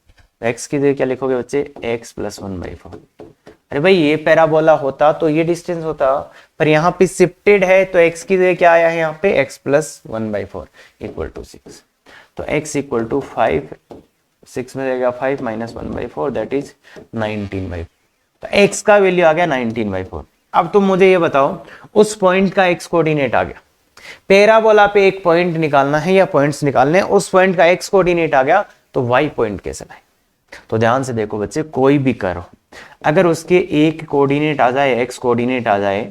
x की जगह क्या लिखोगे बच्चे, x + 1/4। अरे भाई ये पैराबोला होता तो ये डिस्टेंस होता, पर यहाँ पे शिफ्टेड है तो x की जगह क्या आया है यहाँ पे, x + 1/4 = 6। तो x = 5 6 में रहेगा 5 माइनस 1/4 दैट इज 19/4। तो x का वैल्यू आ गया 19/4। अब तुम मुझे ये बताओ उस पॉइंट का x कोऑर्डिनेट आ गया, पैराबोला पे एक पॉइंट निकालना है या पॉइंट्स निकालने हैं, उस पॉइंट का x कोऑर्डिनेट आ गया तो y पॉइंट कैसे लाए? तो ध्यान से देखो बच्चे, कोई भी कर्व अगर उसके एक कोऑर्डिनेट आ जाए, x कोऑर्डिनेट आ जाए,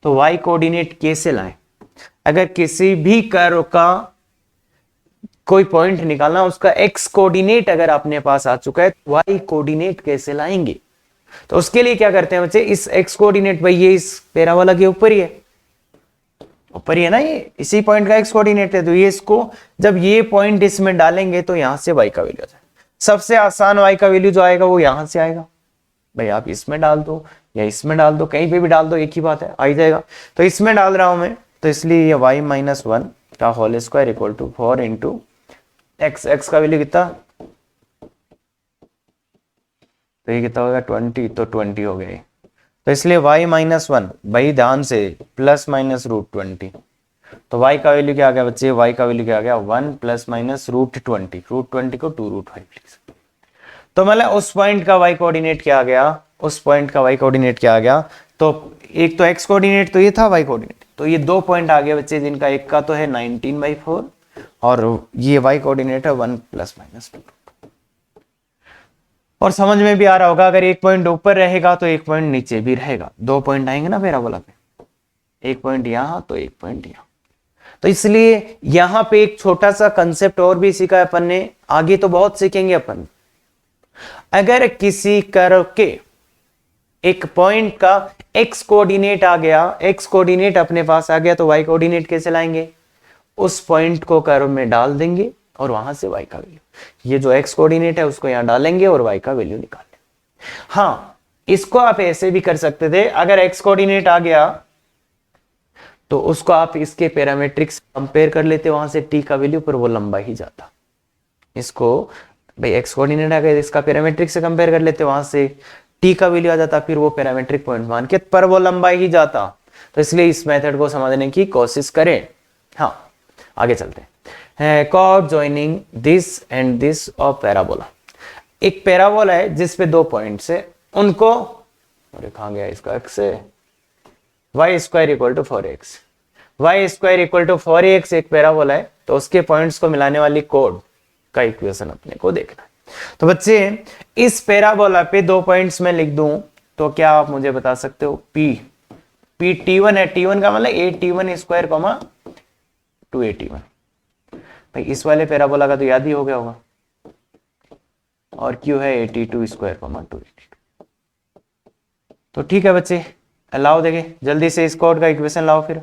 तो y कोऑर्डिनेट कैसे लाए? अगर किसी भी कर्व का कोई पॉइंट निकालना, उसका x कोऑर्डिनेट अगर अपने पास आ चुका है तो y कोऑर्डिनेट कैसे लाएंगे? तो उसके लिए क्या करते हैं बच्चे, इस x कोऑर्डिनेट भाई ये इस पैराबोला के ऊपर ही है, ऊपर ही है ना, ये इसी पॉइंट का x कोऑर्डिनेट है, तो ये इसको जब ये पॉइंट इसमें डालेंगे तो यहां से y का वैल्यू आ जाएगा। सबसे आसान y का वैल्यू जो आएगा वो यहां से आएगा, भाई आप इसमें डाल दो या इसमें डाल दो, कहीं पे भी डाल दो एक ही बात है, आ ही जाएगा। तो इसमें डाल रहा हूं मैं, तो इसलिए ये y माइनस 1 का whole square equal to 4 into x का वैल्यू कितना, तो ये कितना होगा 20, तो 20 हो गया। तो इसलिए y माइनस 1 भाई ध्यान से प्लस माइनस √20, तो y का वैल्यू क्या आ गया बच्चे, y का वैल्यू क्या आ गया 1 प्लस माइनस √20, √20 को 2√5 लिख सकते। तो मतलब उस पॉइंट का y कोऑर्डिनेट क्या आ गया, उस पॉइंट का y कोऑर्डिनेट क्या आ गया, तो एक तो x कोऑर्डिनेट तो ये था, y कोऑर्डिनेट तो ये दो पॉइंट आ गए बच्चे, जिनका एक का तो है 19/4 और ये y कोऑर्डिनेट है 1 प्लस माइनस 2। और समझ में भी आ रहा होगा, अगर एक पॉइंट ऊपर रहेगा तो एक पॉइंट नीचे भी रहेगा, दो पॉइंट आएंगे ना पैराबोला पे, एक पॉइंट यहां तो एक पॉइंट यहां। तो इसलिए यहां पे एक छोटा सा कंसेप्ट और भी सीखा अपन ने, आगे तो बहुत सीखेंगे अपन। अगर किसी कर्व के एक पॉइंट का x कोऑर्डिनेट आ गया, x कोऑर्डिनेट अपने पास आ गया, तो y कोऑर्डिनेट कैसे लाएंगे, उस पॉइंट को कर्व में डाल देंगे और वहां से y का वैल्यू, ये जो x कोऑर्डिनेट है उसको यहां डालेंगे और y का वैल्यू निकाल लेंगे। हाँ, इसको आप ऐसे भी कर सकते थे, अगर x कोऑर्डिनेट आ गया तो उसको आप इसके पैरामीट्रिक्स कंपेयर कर लेते, वहां से t का वैल्यू पर वो लंबा ही जाता। इसको भाई x कोऑर्डिनेट आ गया, इसका पैरामीट्रिक से कंपेयर कर लेते, वहां से t का वैल्यू आ जाता, फिर वो पैरामीट्रिक पॉइंट मान के पर वो लंबा ही जाता। तो इसलिए इस मेथड को समझने की कोशिश करें। हाँ, आगे चलते हैं। Chord joining this and this of parabola, एक पैराबोला है जिसपे दो पॉइंट्स है, उनको कहा गया इसका x है y square equal to 4x, y square equal to 4x एक पैराबोला है, तो उसके पॉइंट्स को मिलाने वाली कोड का इक्वेशन अपने को देखना है। तो बच्चे इस पैराबोला पे दो पॉइंट्स में लिख दूं तो क्या आप मुझे बता सकते हो, p t1 है, t1 का मतलब a_t1 स्क्वायर 2a_t1, भाई इस वाले पैराबोला का तो याद ही हो गया होगा, और q है a_t2 स्क्वायर 2a_t2। तो ठीक है बच्चे, लाओ देखे जल्दी से इस कोड का इक्वेशन लाओ फिर।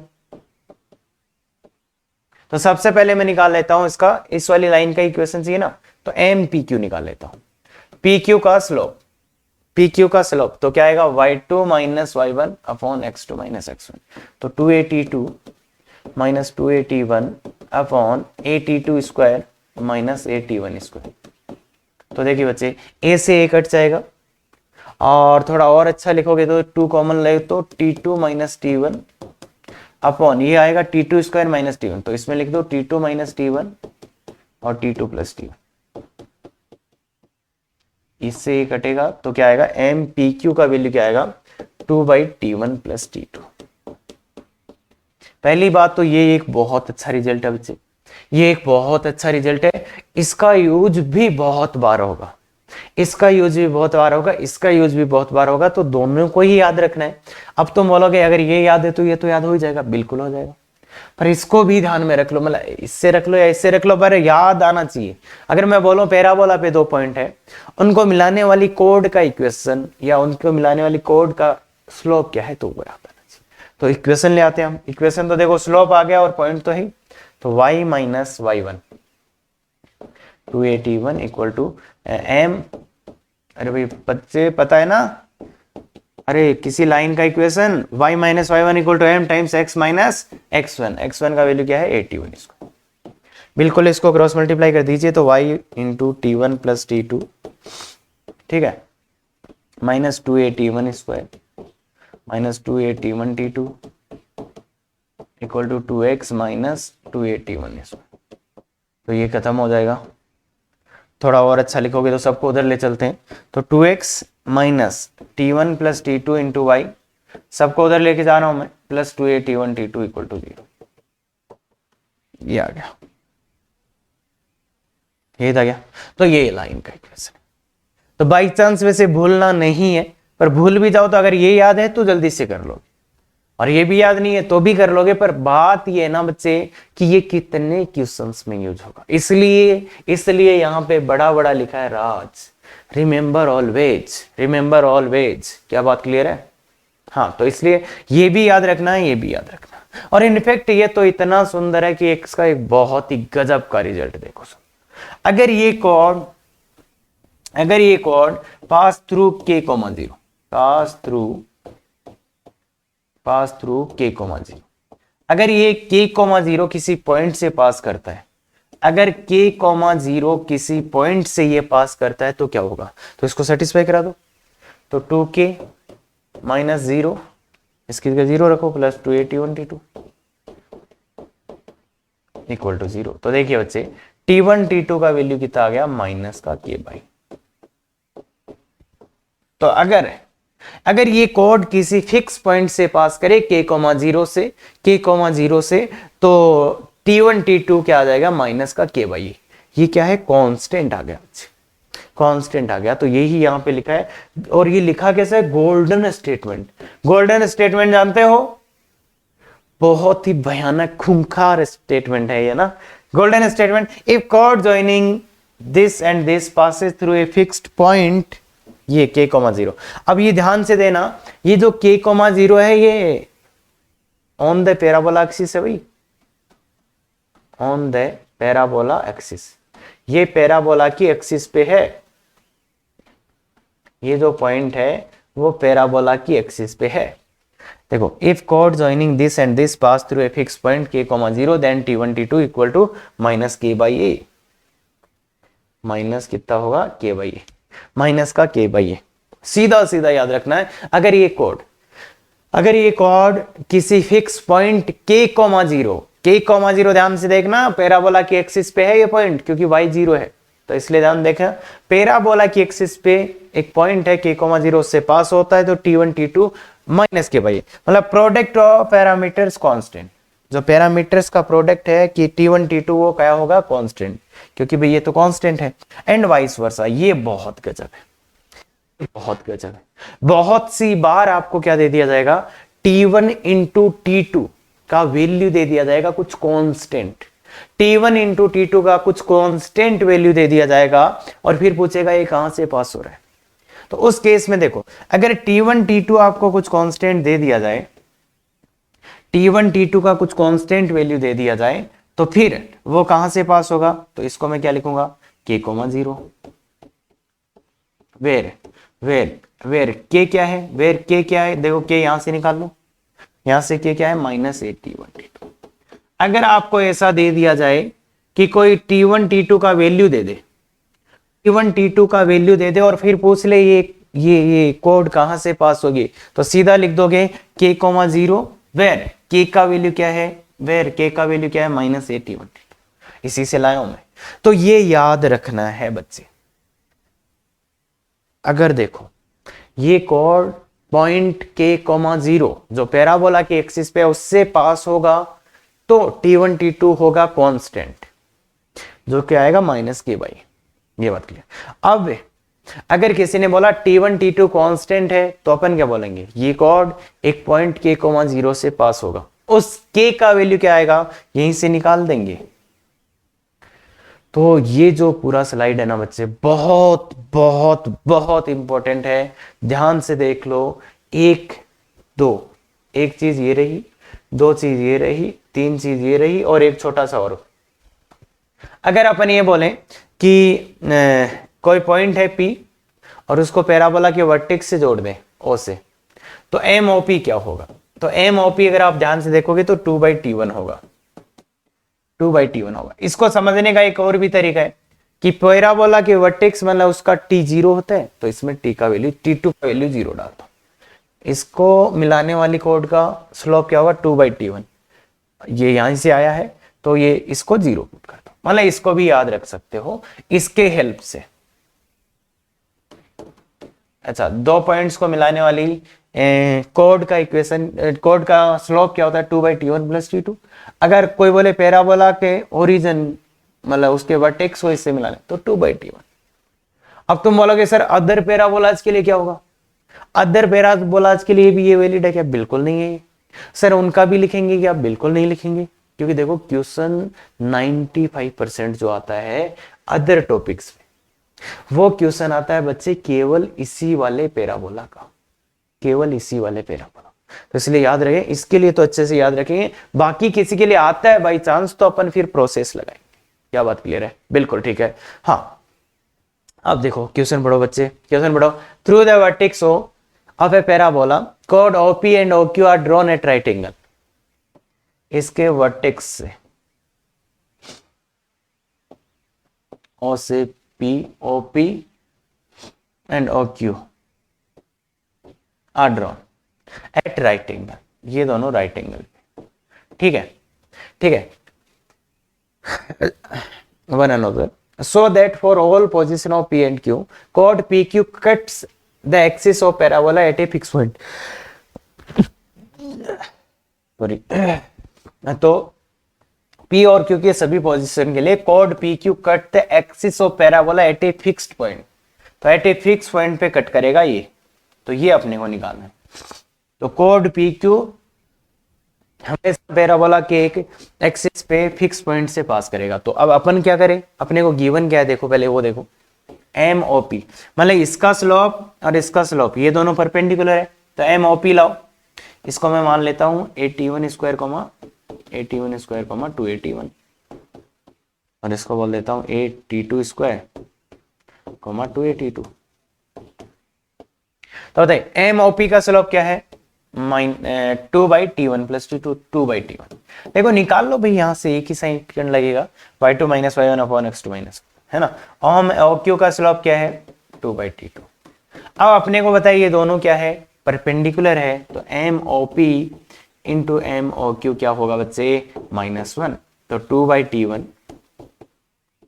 तो सबसे पहले मैं निकाल लेता हूं इसका, इस वाली लाइन का इक्वेशन चाहिए ना, तो एम पी क्यू निकाल लेता हूं, पी क्यू का स्लोप, पी क्यू का स्लोप तो क्या आएगा y2 minus y1 upon x2 minus x1, तो 2a_t2 minus 2a_t1 upon a_t2 square minus a_t1 square. तो देखिए बच्चे a से a कट जाएगा, और थोड़ा और अच्छा लिखोगे तो 2 कॉमन ले तो t2 माइनस t1 अपॉन ये आएगा t2 स्क्वायर माइनस t1, तो इसमें लिख दो t2 माइनस t1 और t2 प्लस t1, इससे ये कटेगा तो क्या आएगा एम पी क्यू का वैल्यू क्या आएगा 2/t1 प्लस t2। पहली बात तो ये एक बहुत अच्छा रिजल्ट है बच्चे, ये एक बहुत अच्छा रिजल्ट है, इसका यूज भी बहुत बार होगा, इसका यूज भी बहुत बार होगा, इसका यूज भी बहुत बार होगा, तो दोनों को ही याद रखना है। अब तुम बोलोगे अगर ये याद है तो ये तो याद हो ही जाएगा, बिल्कुल हो जाएगा, पर इसको भी ध्यान में रख लो, मतलब इससे रख लो या इससे रख लो, पर याद आना चाहिए। अगर मैं बोलूं पैराबोला पे दो पॉइंट है, उनको मिलाने वाली कोड का इक्वेशन या उनको मिलाने वाली कोड का स्लोप क्या है तो वो याद आना चाहिए। तो इक्वेशन ले आते हैं हम, इक्वेशन तो देखो स्लोप आ गया और पॉइंट तो है, तो y minus y1 2a_t1 equal to M, अरे भाई बच्चे पता है ना, अरे किसी लाइन का equation y minus y1 equal to M times x minus x1, x1 का वैल्यू क्या है a_t1, इसको बिल्कुल इसको क्रॉस मल्टीप्लाई कर दीजिए तो y into t1 plus t2, ठीक है, minus 2a_t1 square minus 2a_t1 t2 equal to 2x minus 2a_t1 square. तो ये खत्म हो जाएगा, थोड़ा और अच्छा लिखोगे तो सबको उधर ले चलते हैं, तो 2x minus t1 plus t2 into Y, सबको उधर लेके जा रहा हूं मैं, plus 2a t1 t2 equal to 0। ये आ गया, ये था क्या? तो ये लाइन का इक्वेशन। तो बाई चांस वैसे भूलना नहीं है, पर भूल भी जाओ तो अगर ये याद है तो जल्दी से कर लोगे, और ये भी याद नहीं है तो भी कर लोगे। पर बात ये है ना बच्चे कि ये कितने क्वेश्चंस में यूज होगा, इसलिए यहां पे बड़ा बड़ा लिखा है राज, रिमेंबर ऑलवेज, रिमेंबर ऑलवेज। क्या बात क्लियर है? हाँ, तो इसलिए ये भी याद रखना है, ये भी याद रखना है। और इनफैक्ट ये तो इतना सुंदर है कि इसका एक बहुत ही गजब का रिजल्ट देखो। अगर ये chord pass through k, 0, pass through k, 0, अगर ये k, 0 किसी पॉइंट से पास करता है, अगर k, 0 किसी पॉइंट से ये पास करता है तो क्या होगा? तो इसको सेटिस्फाई करा दो। तो 2k माइनस 0, इसकी जगह 0 रखो, plus 2a t1 t2 equal to 0। तो देखिए बच्चे t1 t2 का वैल्यू कितना आ गया? माइनस का k बाई। तो अगर ये कोड किसी फिक्स पॉइंट से पास करे k, 0 से, तो t1 t2 क्या आ जाएगा? माइनस का k बाई। ये क्या है? कांस्टेंट आ गया, कांस्टेंट आ गया। तो यही यहां पे लिखा है, और ये लिखा कैसे है? Golden statement. गोल्डन स्टेटमेंट जानते हो? बहुत ही भयानक खूंखार स्टेटमेंट है ये ना, golden statement. If chord joining this and this passes through a fixed point, ये k, 0। अब ये ध्यान से देना, ये जो k, 0 है ये ऑन द पैराबोला एक्सिस है भाई, ऑन द पैराबोला एक्सिस, ये पैराबोला की एक्सिस पे है। ये जो पॉइंट है वो पैराबोला की एक्सिस पे है। देखो, if chord joining this and this pass through a fix point k, 0, then t1 t2 equal to minus k by A. माइनस कितना होगा? k बाई ए, माइनस का k बाई ए। सीधा सीधा याद रखना है। अगर ये कॉर्ड किसी फिक्स पॉइंट k, 0, ध्यान से देखना, पैराबोला की एक्सिस पे है ये पॉइंट, क्योंकि y 0 है, तो इसलिए ध्यान देखा, पैराबोला की एक्सिस पे एक पॉइंट है k, 0 से पास होता है, तो t1 t2 माइनस के बाई, मतलब प्रोडक्ट ऑफ पैरामीटर्स कांस्टेंट। जो पैरामीटर्स का प्रोडक्ट है कि t1 t2 वो क्या होगा? कांस्टेंट, क्योंकि भाई ये तो कांस्टेंट है, एंड वाइस वर्सा। ये बहुत गजब है, बहुत गजब है। बहुत सी बार आपको क्या दे दिया जाएगा? t1 इंटू t2 का वैल्यू दे दिया जाएगा कुछ कांस्टेंट, t1 इंटू t2 का कुछ कांस्टेंट वैल्यू दे दिया जाएगा, और फिर पूछेगा ये कहां से पास हो रहा है। तो उस केस में देखो, अगर t1 t2 आपको कुछ कांस्टेंट दे दिया जाए, t1 t2 का कुछ कांस्टेंट वैल्यू दे दिया जाए, तो फिर वो कहां से पास होगा? तो इसको मैं क्या लिखूंगा? k, 0, वेर k क्या है? वेर k क्या है? देखो k यहां से निकाल लो, यहां से k क्या है? Minus a t1 t2। अगर आपको ऐसा दे दिया जाए कि कोई t1 t2 का वैल्यू दे दे, t1 t2 का वैल्यू दे दे, और फिर पूछ ले ये कोड कहां से पास होगी, तो सीधा लिख दोगे k, 0, वेर k का वैल्यू क्या है? वेर k का वैल्यू क्या है? Minus a t1 t2। इसी से लाया हूं मैं। तो ये याद रखना है बच्चे। अगर देखो ये कोड पॉइंट k, 0 जो पैराबोला की एक्सिस पे उससे पास होगा, तो t1 t2 होगा कांस्टेंट, जो क्या आएगा? Minus k by. ये बात क्लियर। अब अगर किसी ने बोला t1 t2 कांस्टेंट है, तो अपन क्या बोलेंगे? ये कोड एक पॉइंट k, 0 से पास होगा, उस k का वैल्यू क्या आएगा? यहीं से निकाल देंगे। तो ये जो पूरा स्लाइड है ना बच्चे, बहुत बहुत बहुत इंपॉर्टेंट है, ध्यान से देख लो। एक चीज ये रही, 2 चीज ये रही, 3 चीज ये रही, और एक छोटा सा और। अगर अपन ये बोलें कि कोई पॉइंट है P और उसको पैराबोला के वर्टेक्स से जोड़ दें O से, तो MOP क्या होगा? तो MOP अगर आप ध्यान से देखोगे तो 2/T1 होगा, 2/T1 होगा। इसको समझने का एक और भी तरीका है कि पैराबोला के वर्टेक्स मतलब उसका T0 होता है, तो इसमें T का वैल्यू, T2 का वैल्यू 0 डालता हूं। इसको मिलाने वाली कोड का स्लोप क्या होगा? 2/T1। ये यहीं से आया है, तो ये इसको 0 पुट करता हूं। मतलब इसको भी याद रख सकते हो इसके हेल्प से। अच्छा, 2 पॉइंट्स को मिलाने वाली कोड का इक्वेशन, कोड का स्लोप क्या होता है, 2/t1 प्लस t2। अगर कोई बोले पैराबोला के ओरिजिन मतलब उसके वर्टेक्स को इससे मिलाने तो 2/t1। अब तुम बोलोगे सर अदर पैराबोलाज के लिए क्या होगा, अदर पैराबोलाज के लिए भी ये वैलिड है क्या, बिल्कुल नहीं है। सर उनका भी लिखेंगे क्या, बिल्कुल नहीं लिखेंगे, क्योंकि देखो क्वेश्चन 95% जो आता है अदर टॉपिक्स में वो क्वेश्चन आता है बच्चे केवल इसी वाले पैराबोला का, केवल इसी वाले पैराबोला। तो इसलिए याद रहे, इसके लिए तो अच्छे से याद रखेंगे। बाकी किसी के लिए आता है बाई चांस तो अपन फिर प्रोसेस लगाएंगे। क्या बात क्लियर है, बिल्कुल ठीक है। हाँ अब देखो क्वेश्चन पढ़ो बच्चे, क्वेश्चन पढ़ो। Through the vertex of a parabola कोड OP and OQ are drawn at right angle. इसके वर्टेक्स से ओ से P, OP and OQ are drawn at right angle, ये दोनों राइट एंगल पे, ठीक है, ठीक है। One another so that for all position of p and q chord pq cuts the axis of parabola at a fixed point। Sorry, तो p और q के सभी पोजीशन के लिए chord pq cut the axis of parabola at a fixed point. तो एट ए फिक्स पॉइंट पे कट करेगा ये, तो ये अपने को निकालना है। तो chord pq हमेशा पैराबोला के एक एक्सिस पे फिक्स पॉइंट से पास करेगा। तो अब अपन क्या करें, अपने को गिवन क्या है देखो, पहले वो देखो एम ओ पी, मतलब इसका स्लोप और इसका स्लोप ये दोनों परपेंडिकुलर है। तो एम ओ पी लाओ, इसको मैं मान लेता हूं 81 स्क्वायर 81 स्क्वायर 281, और इसको बोल देता हूं 82 स्क्वायर 282। तो बताइए एम ओ पी का स्लोप क्या है, 2/t1 प्लस 2/t1। देखो निकाल लो भाई, यहां से एक ही साइन लगेगा, y2 minus y1 upon x2 minus, है ना। और OQ का स्लोप क्या है 2/t2। अब अपने को बताइए ये दोनों क्या है, परपेंडिकुलर है। तो MOP इंटू MOQ क्या होगा बच्चे, -1। तो 2/t1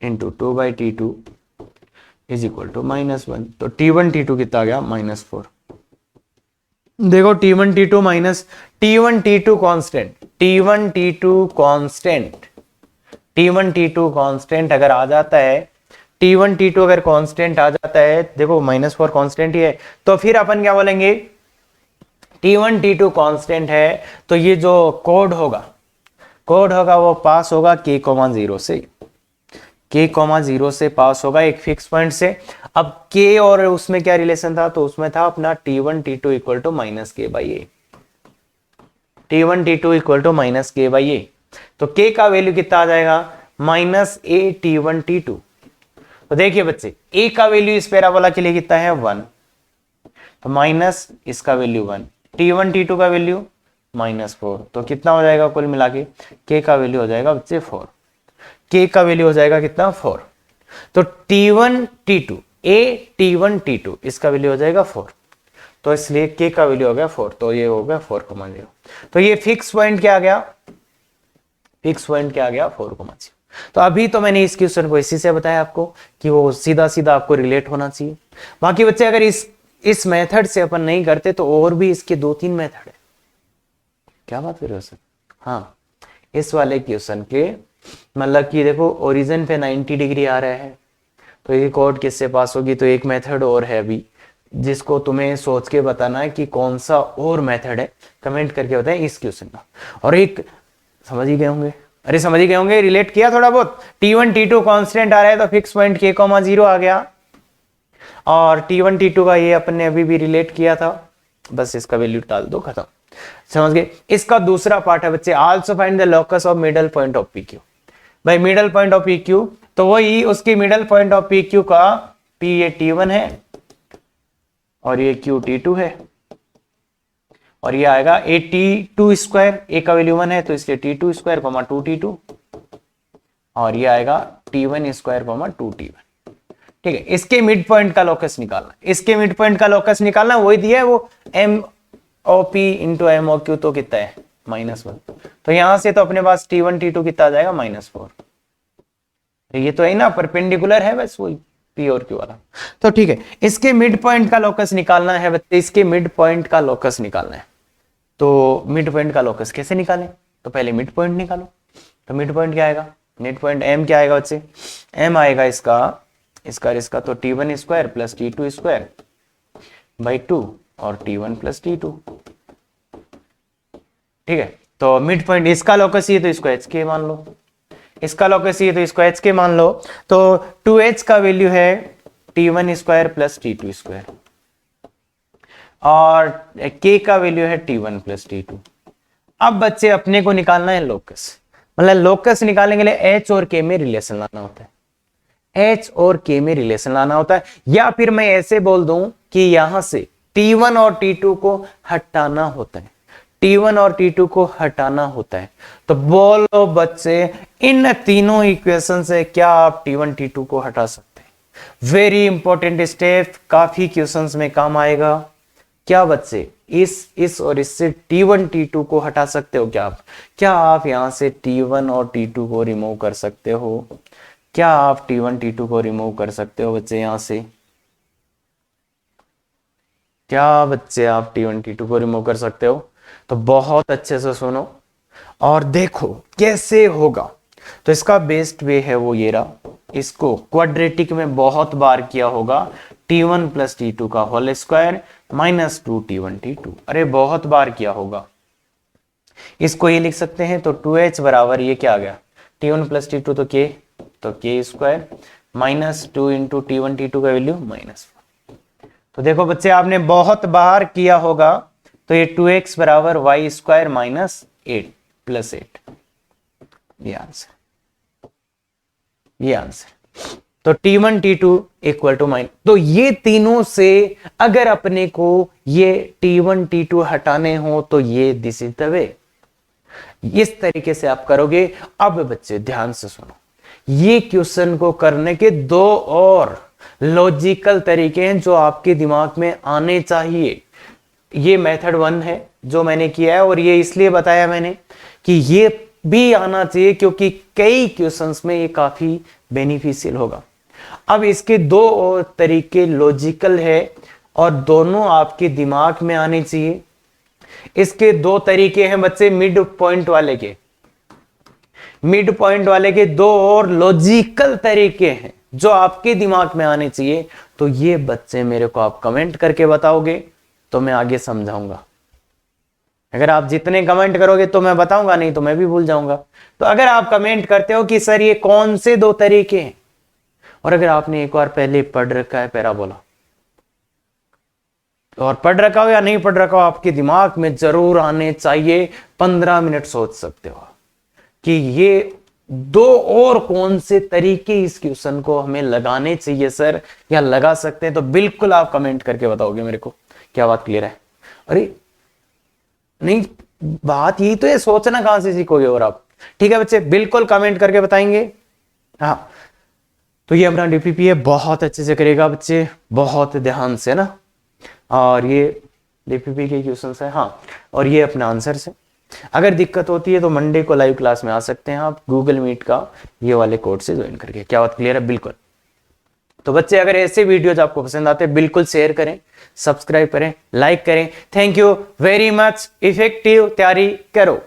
into 2/t2 is equal to -1। तो t1 t2 कितना आ गया, -4। देखो t1 t2 minus t1 t2 constant, t1 t2 constant, t1 t2 constant अगर आ जाता है, t1 t2 अगर कांस्टेंट आ जाता है, देखो -4 कांस्टेंट ही है, तो फिर अपन क्या बोलेंगे, t1 t2 कांस्टेंट है तो ये जो कोड होगा वो पास होगा k, 0 से, k, 0 से पास होगा एक फिक्स पॉइंट से। अब k और उसमें क्या रिलेशन था, तो उसमें था अपना t1 t2 equal to -k/a, t1 t2 equal to -k/a। तो k का वैल्यू कितना आ जाएगा, -a t1 t2। तो देखिए बच्चे a का वैल्यू इस पैराबोला के लिए कितना है 1, तो माइनस इसका वैल्यू 1, t1 t2 का वैल्यू -4, तो कितना हो जाएगा कुल मिला के, k का वैल्यू हो जाएगा बच्चे 4, k का वैल्यू हो जाएगा कितना 4। तो t1 t2 a t1 t2 इसका वैल्यू हो जाएगा 4, तो इसलिए k का वैल्यू हो गया 4, तो ये हो गया 4,0। तो ये फिक्स पॉइंट क्या आ गया, फिक्स पॉइंट क्या आ गया 4,0। तो अभी तो मैंने इस क्वेश्चन को इसी से बताया आपको कि वो सीधा सीधा आपको रिलेट होना चाहिए। बाकी बच्चे अगर इस मेथड से अपन नहीं करते तो और भी इसके 2-3 मेथड है। क्या बात कर रहे हो सर, हाँ इस वाले क्वेश्चन के मतलब कि देखो ओरिजिन पे 90 डिग्री आ रहा है, तो ये कोड किससे पास होगी, तो एक मेथड और है अभी जिसको तुम्हें सोच के बताना है कि कौन सा और मेथड है, कमेंट करके बताएं इस क्वेश्चन का। और एक समझ ही गए होंगे, अरे समझ ही गए होंगे, रिलेट किया थोड़ा बहुत, t1 t2 कांस्टेंट आ रहा है तो फिक्स पॉइंट k, 0 आ गया, और t1 t2 का ये अपन ने अभी भी रिलेट किया था, बस इसका वैल्यू डाल दो, खत्म, समझ गए। इसका दूसरा पार्ट है बच्चे, also find the locus of middle point of PQ। भाई मिडल पॉइंट ऑफ PQ, तो वही उसकी मिडल पॉइंट ऑफ PQ का P ये T1 है और ये Q T2 है, और ये आएगा a t2 स्क्वायर, a का वैल्यू 1 है तो इसलिए t2 स्क्वायर 2t2, और ये आएगा t1 स्क्वायर 2t1। ठीक है, इसके मिड पॉइंट का लोकस निकालना, इसके मिड पॉइंट का लोकस निकालना, वही दिया है वो MOP इंटू MOQ, तो कितना है -1। तो यहां से तो अपने पास t1 t2 कितना आ जाएगा -4, तो ये तो है ना, परपेंडिकुलर है बस वही पी और क्यू वाला। तो ठीक है, इसके मिड पॉइंट का लोकस निकालना है बच्चे, इसके मिड पॉइंट का लोकस निकालना है। तो मिड पॉइंट का लोकस कैसे निकालें? तो पहले मिड पॉइंट निकालो। तो मिड पॉइंट क्या आएगा? मिड पॉइंट एम क्या आएगा बच्चे? एम आएगा इसका तो t1 square plus t2 square by 2 और t1 प्लस t2। ठीक है, तो मिड पॉइंट इसका लोकस ये तो इसको एच के मान लो, इसका लोकस ये तो इसको एच के मान लो। तो 2h का वैल्यू है t1 square plus t2 square और k का वैल्यू है t1 प्लस t2। अब बच्चे अपने को निकालना है लोकस, मतलब लोकस निकालने के लिए h और k में रिलेशन लाना होता है, h और k में रिलेशन लाना होता है। या फिर मैं ऐसे बोल दूं कि यहां से t1 और t2 को हटाना होता है, t1 और t2 को हटाना होता है। तो बोलो बच्चे इन तीनों इक्वेशन से क्या आप t1 t2 को हटा सकते हैं? वेरी इंपॉर्टेंट स्टेप, काफी क्वेश्चंस में काम आएगा। क्या बच्चे इस और इससे t1 t2 को हटा सकते हो क्या आप यहां से t1 और t2 को रिमूव कर सकते हो? क्या आप t1 t2 को रिमूव कर सकते हो बच्चे यहां से? क्या बच्चे आप t1 t2 को रिमूव कर सकते हो? तो बहुत अच्छे से सुनो और देखो कैसे होगा। तो इसका बेस्ट वे है वो ये रहा, इसको क्वाड्रेटिक में बहुत बार किया होगा, t1 प्लस t2 का whole square minus 2 t1 t2, अरे बहुत बार किया होगा। इसको ये लिख सकते हैं, तो 2h बराबर ये क्या आ गया, t1 प्लस t2 तो k square minus 2 into t1 t2 का वैल्यू माइनस। तो देखो बच्चे आपने बहुत बार किया होगा, तो ये 2x बराबर वाई स्क्वायर माइनस 8 प्लस 8, ये आंसर। तो t1 t2 equal to minus, तो ये तीनों से अगर अपने को ये t1 t2 हटाने हो तो ये दिस इज द वे, इस तरीके से आप करोगे। अब बच्चे ध्यान से सुनो, ये क्वेश्चन को करने के दो और लॉजिकल तरीके हैं जो आपके दिमाग में आने चाहिए। ये मेथड 1 है जो मैंने किया है, और ये इसलिए बताया मैंने कि ये भी आना चाहिए क्योंकि कई क्वेश्चंस में ये काफी बेनिफिशियल होगा। अब इसके दो और तरीके लॉजिकल है और दोनों आपके दिमाग में आने चाहिए। इसके दो तरीके हैं बच्चे मिड पॉइंट वाले के दो और लॉजिकल तरीके हैं जो आपके दिमाग में आने चाहिए। तो ये बच्चे मेरे को आप कमेंट करके बताओगे तो मैं आगे समझाऊंगा। अगर आप जितने कमेंट करोगे तो मैं बताऊंगा, नहीं तो मैं भी भूल जाऊंगा। तो अगर आप कमेंट करते हो कि सर ये कौन से दो तरीके हैं, और अगर आपने एक बार पहले पढ़ रखा है पैराबोला, और पढ़ रखा हो या नहीं पढ़ रखा हो, आपके दिमाग में जरूर आने चाहिए। 15 मिनट सोच सकते हो कि ये दो और कौन से तरीके इस क्वेश्चन को हमें लगाने चाहिए सर, या लगा सकते हैं। तो बिल्कुल आप कमेंट करके बताओगे मेरे को। क्या बात क्लियर है? अरे नहीं, बात यही तो है, सोचना कहां से सीखोगे और आप। ठीक है बच्चे, बिल्कुल कमेंट करके बताएंगे। हाँ, तो ये अपना डीपीपी है, बहुत अच्छे से करेगा बच्चे, बहुत ध्यान से ना। और ये डीपीपी के क्वेश्चंस है। हाँ, और ये अपना आंसर है। अगर दिक्कत होती है तो मंडे को लाइव क्लास में आ सकते हैं आप, गूगल मीट का ये वाले कोड से ज्वाइन करके। क्या बात क्लियर है? बिल्कुल। तो बच्चे अगर ऐसे वीडियोज आपको पसंद आते हैं बिल्कुल शेयर करें, सब्सक्राइब करें, लाइक करें। Thank you very much. Effective तैयारी करो।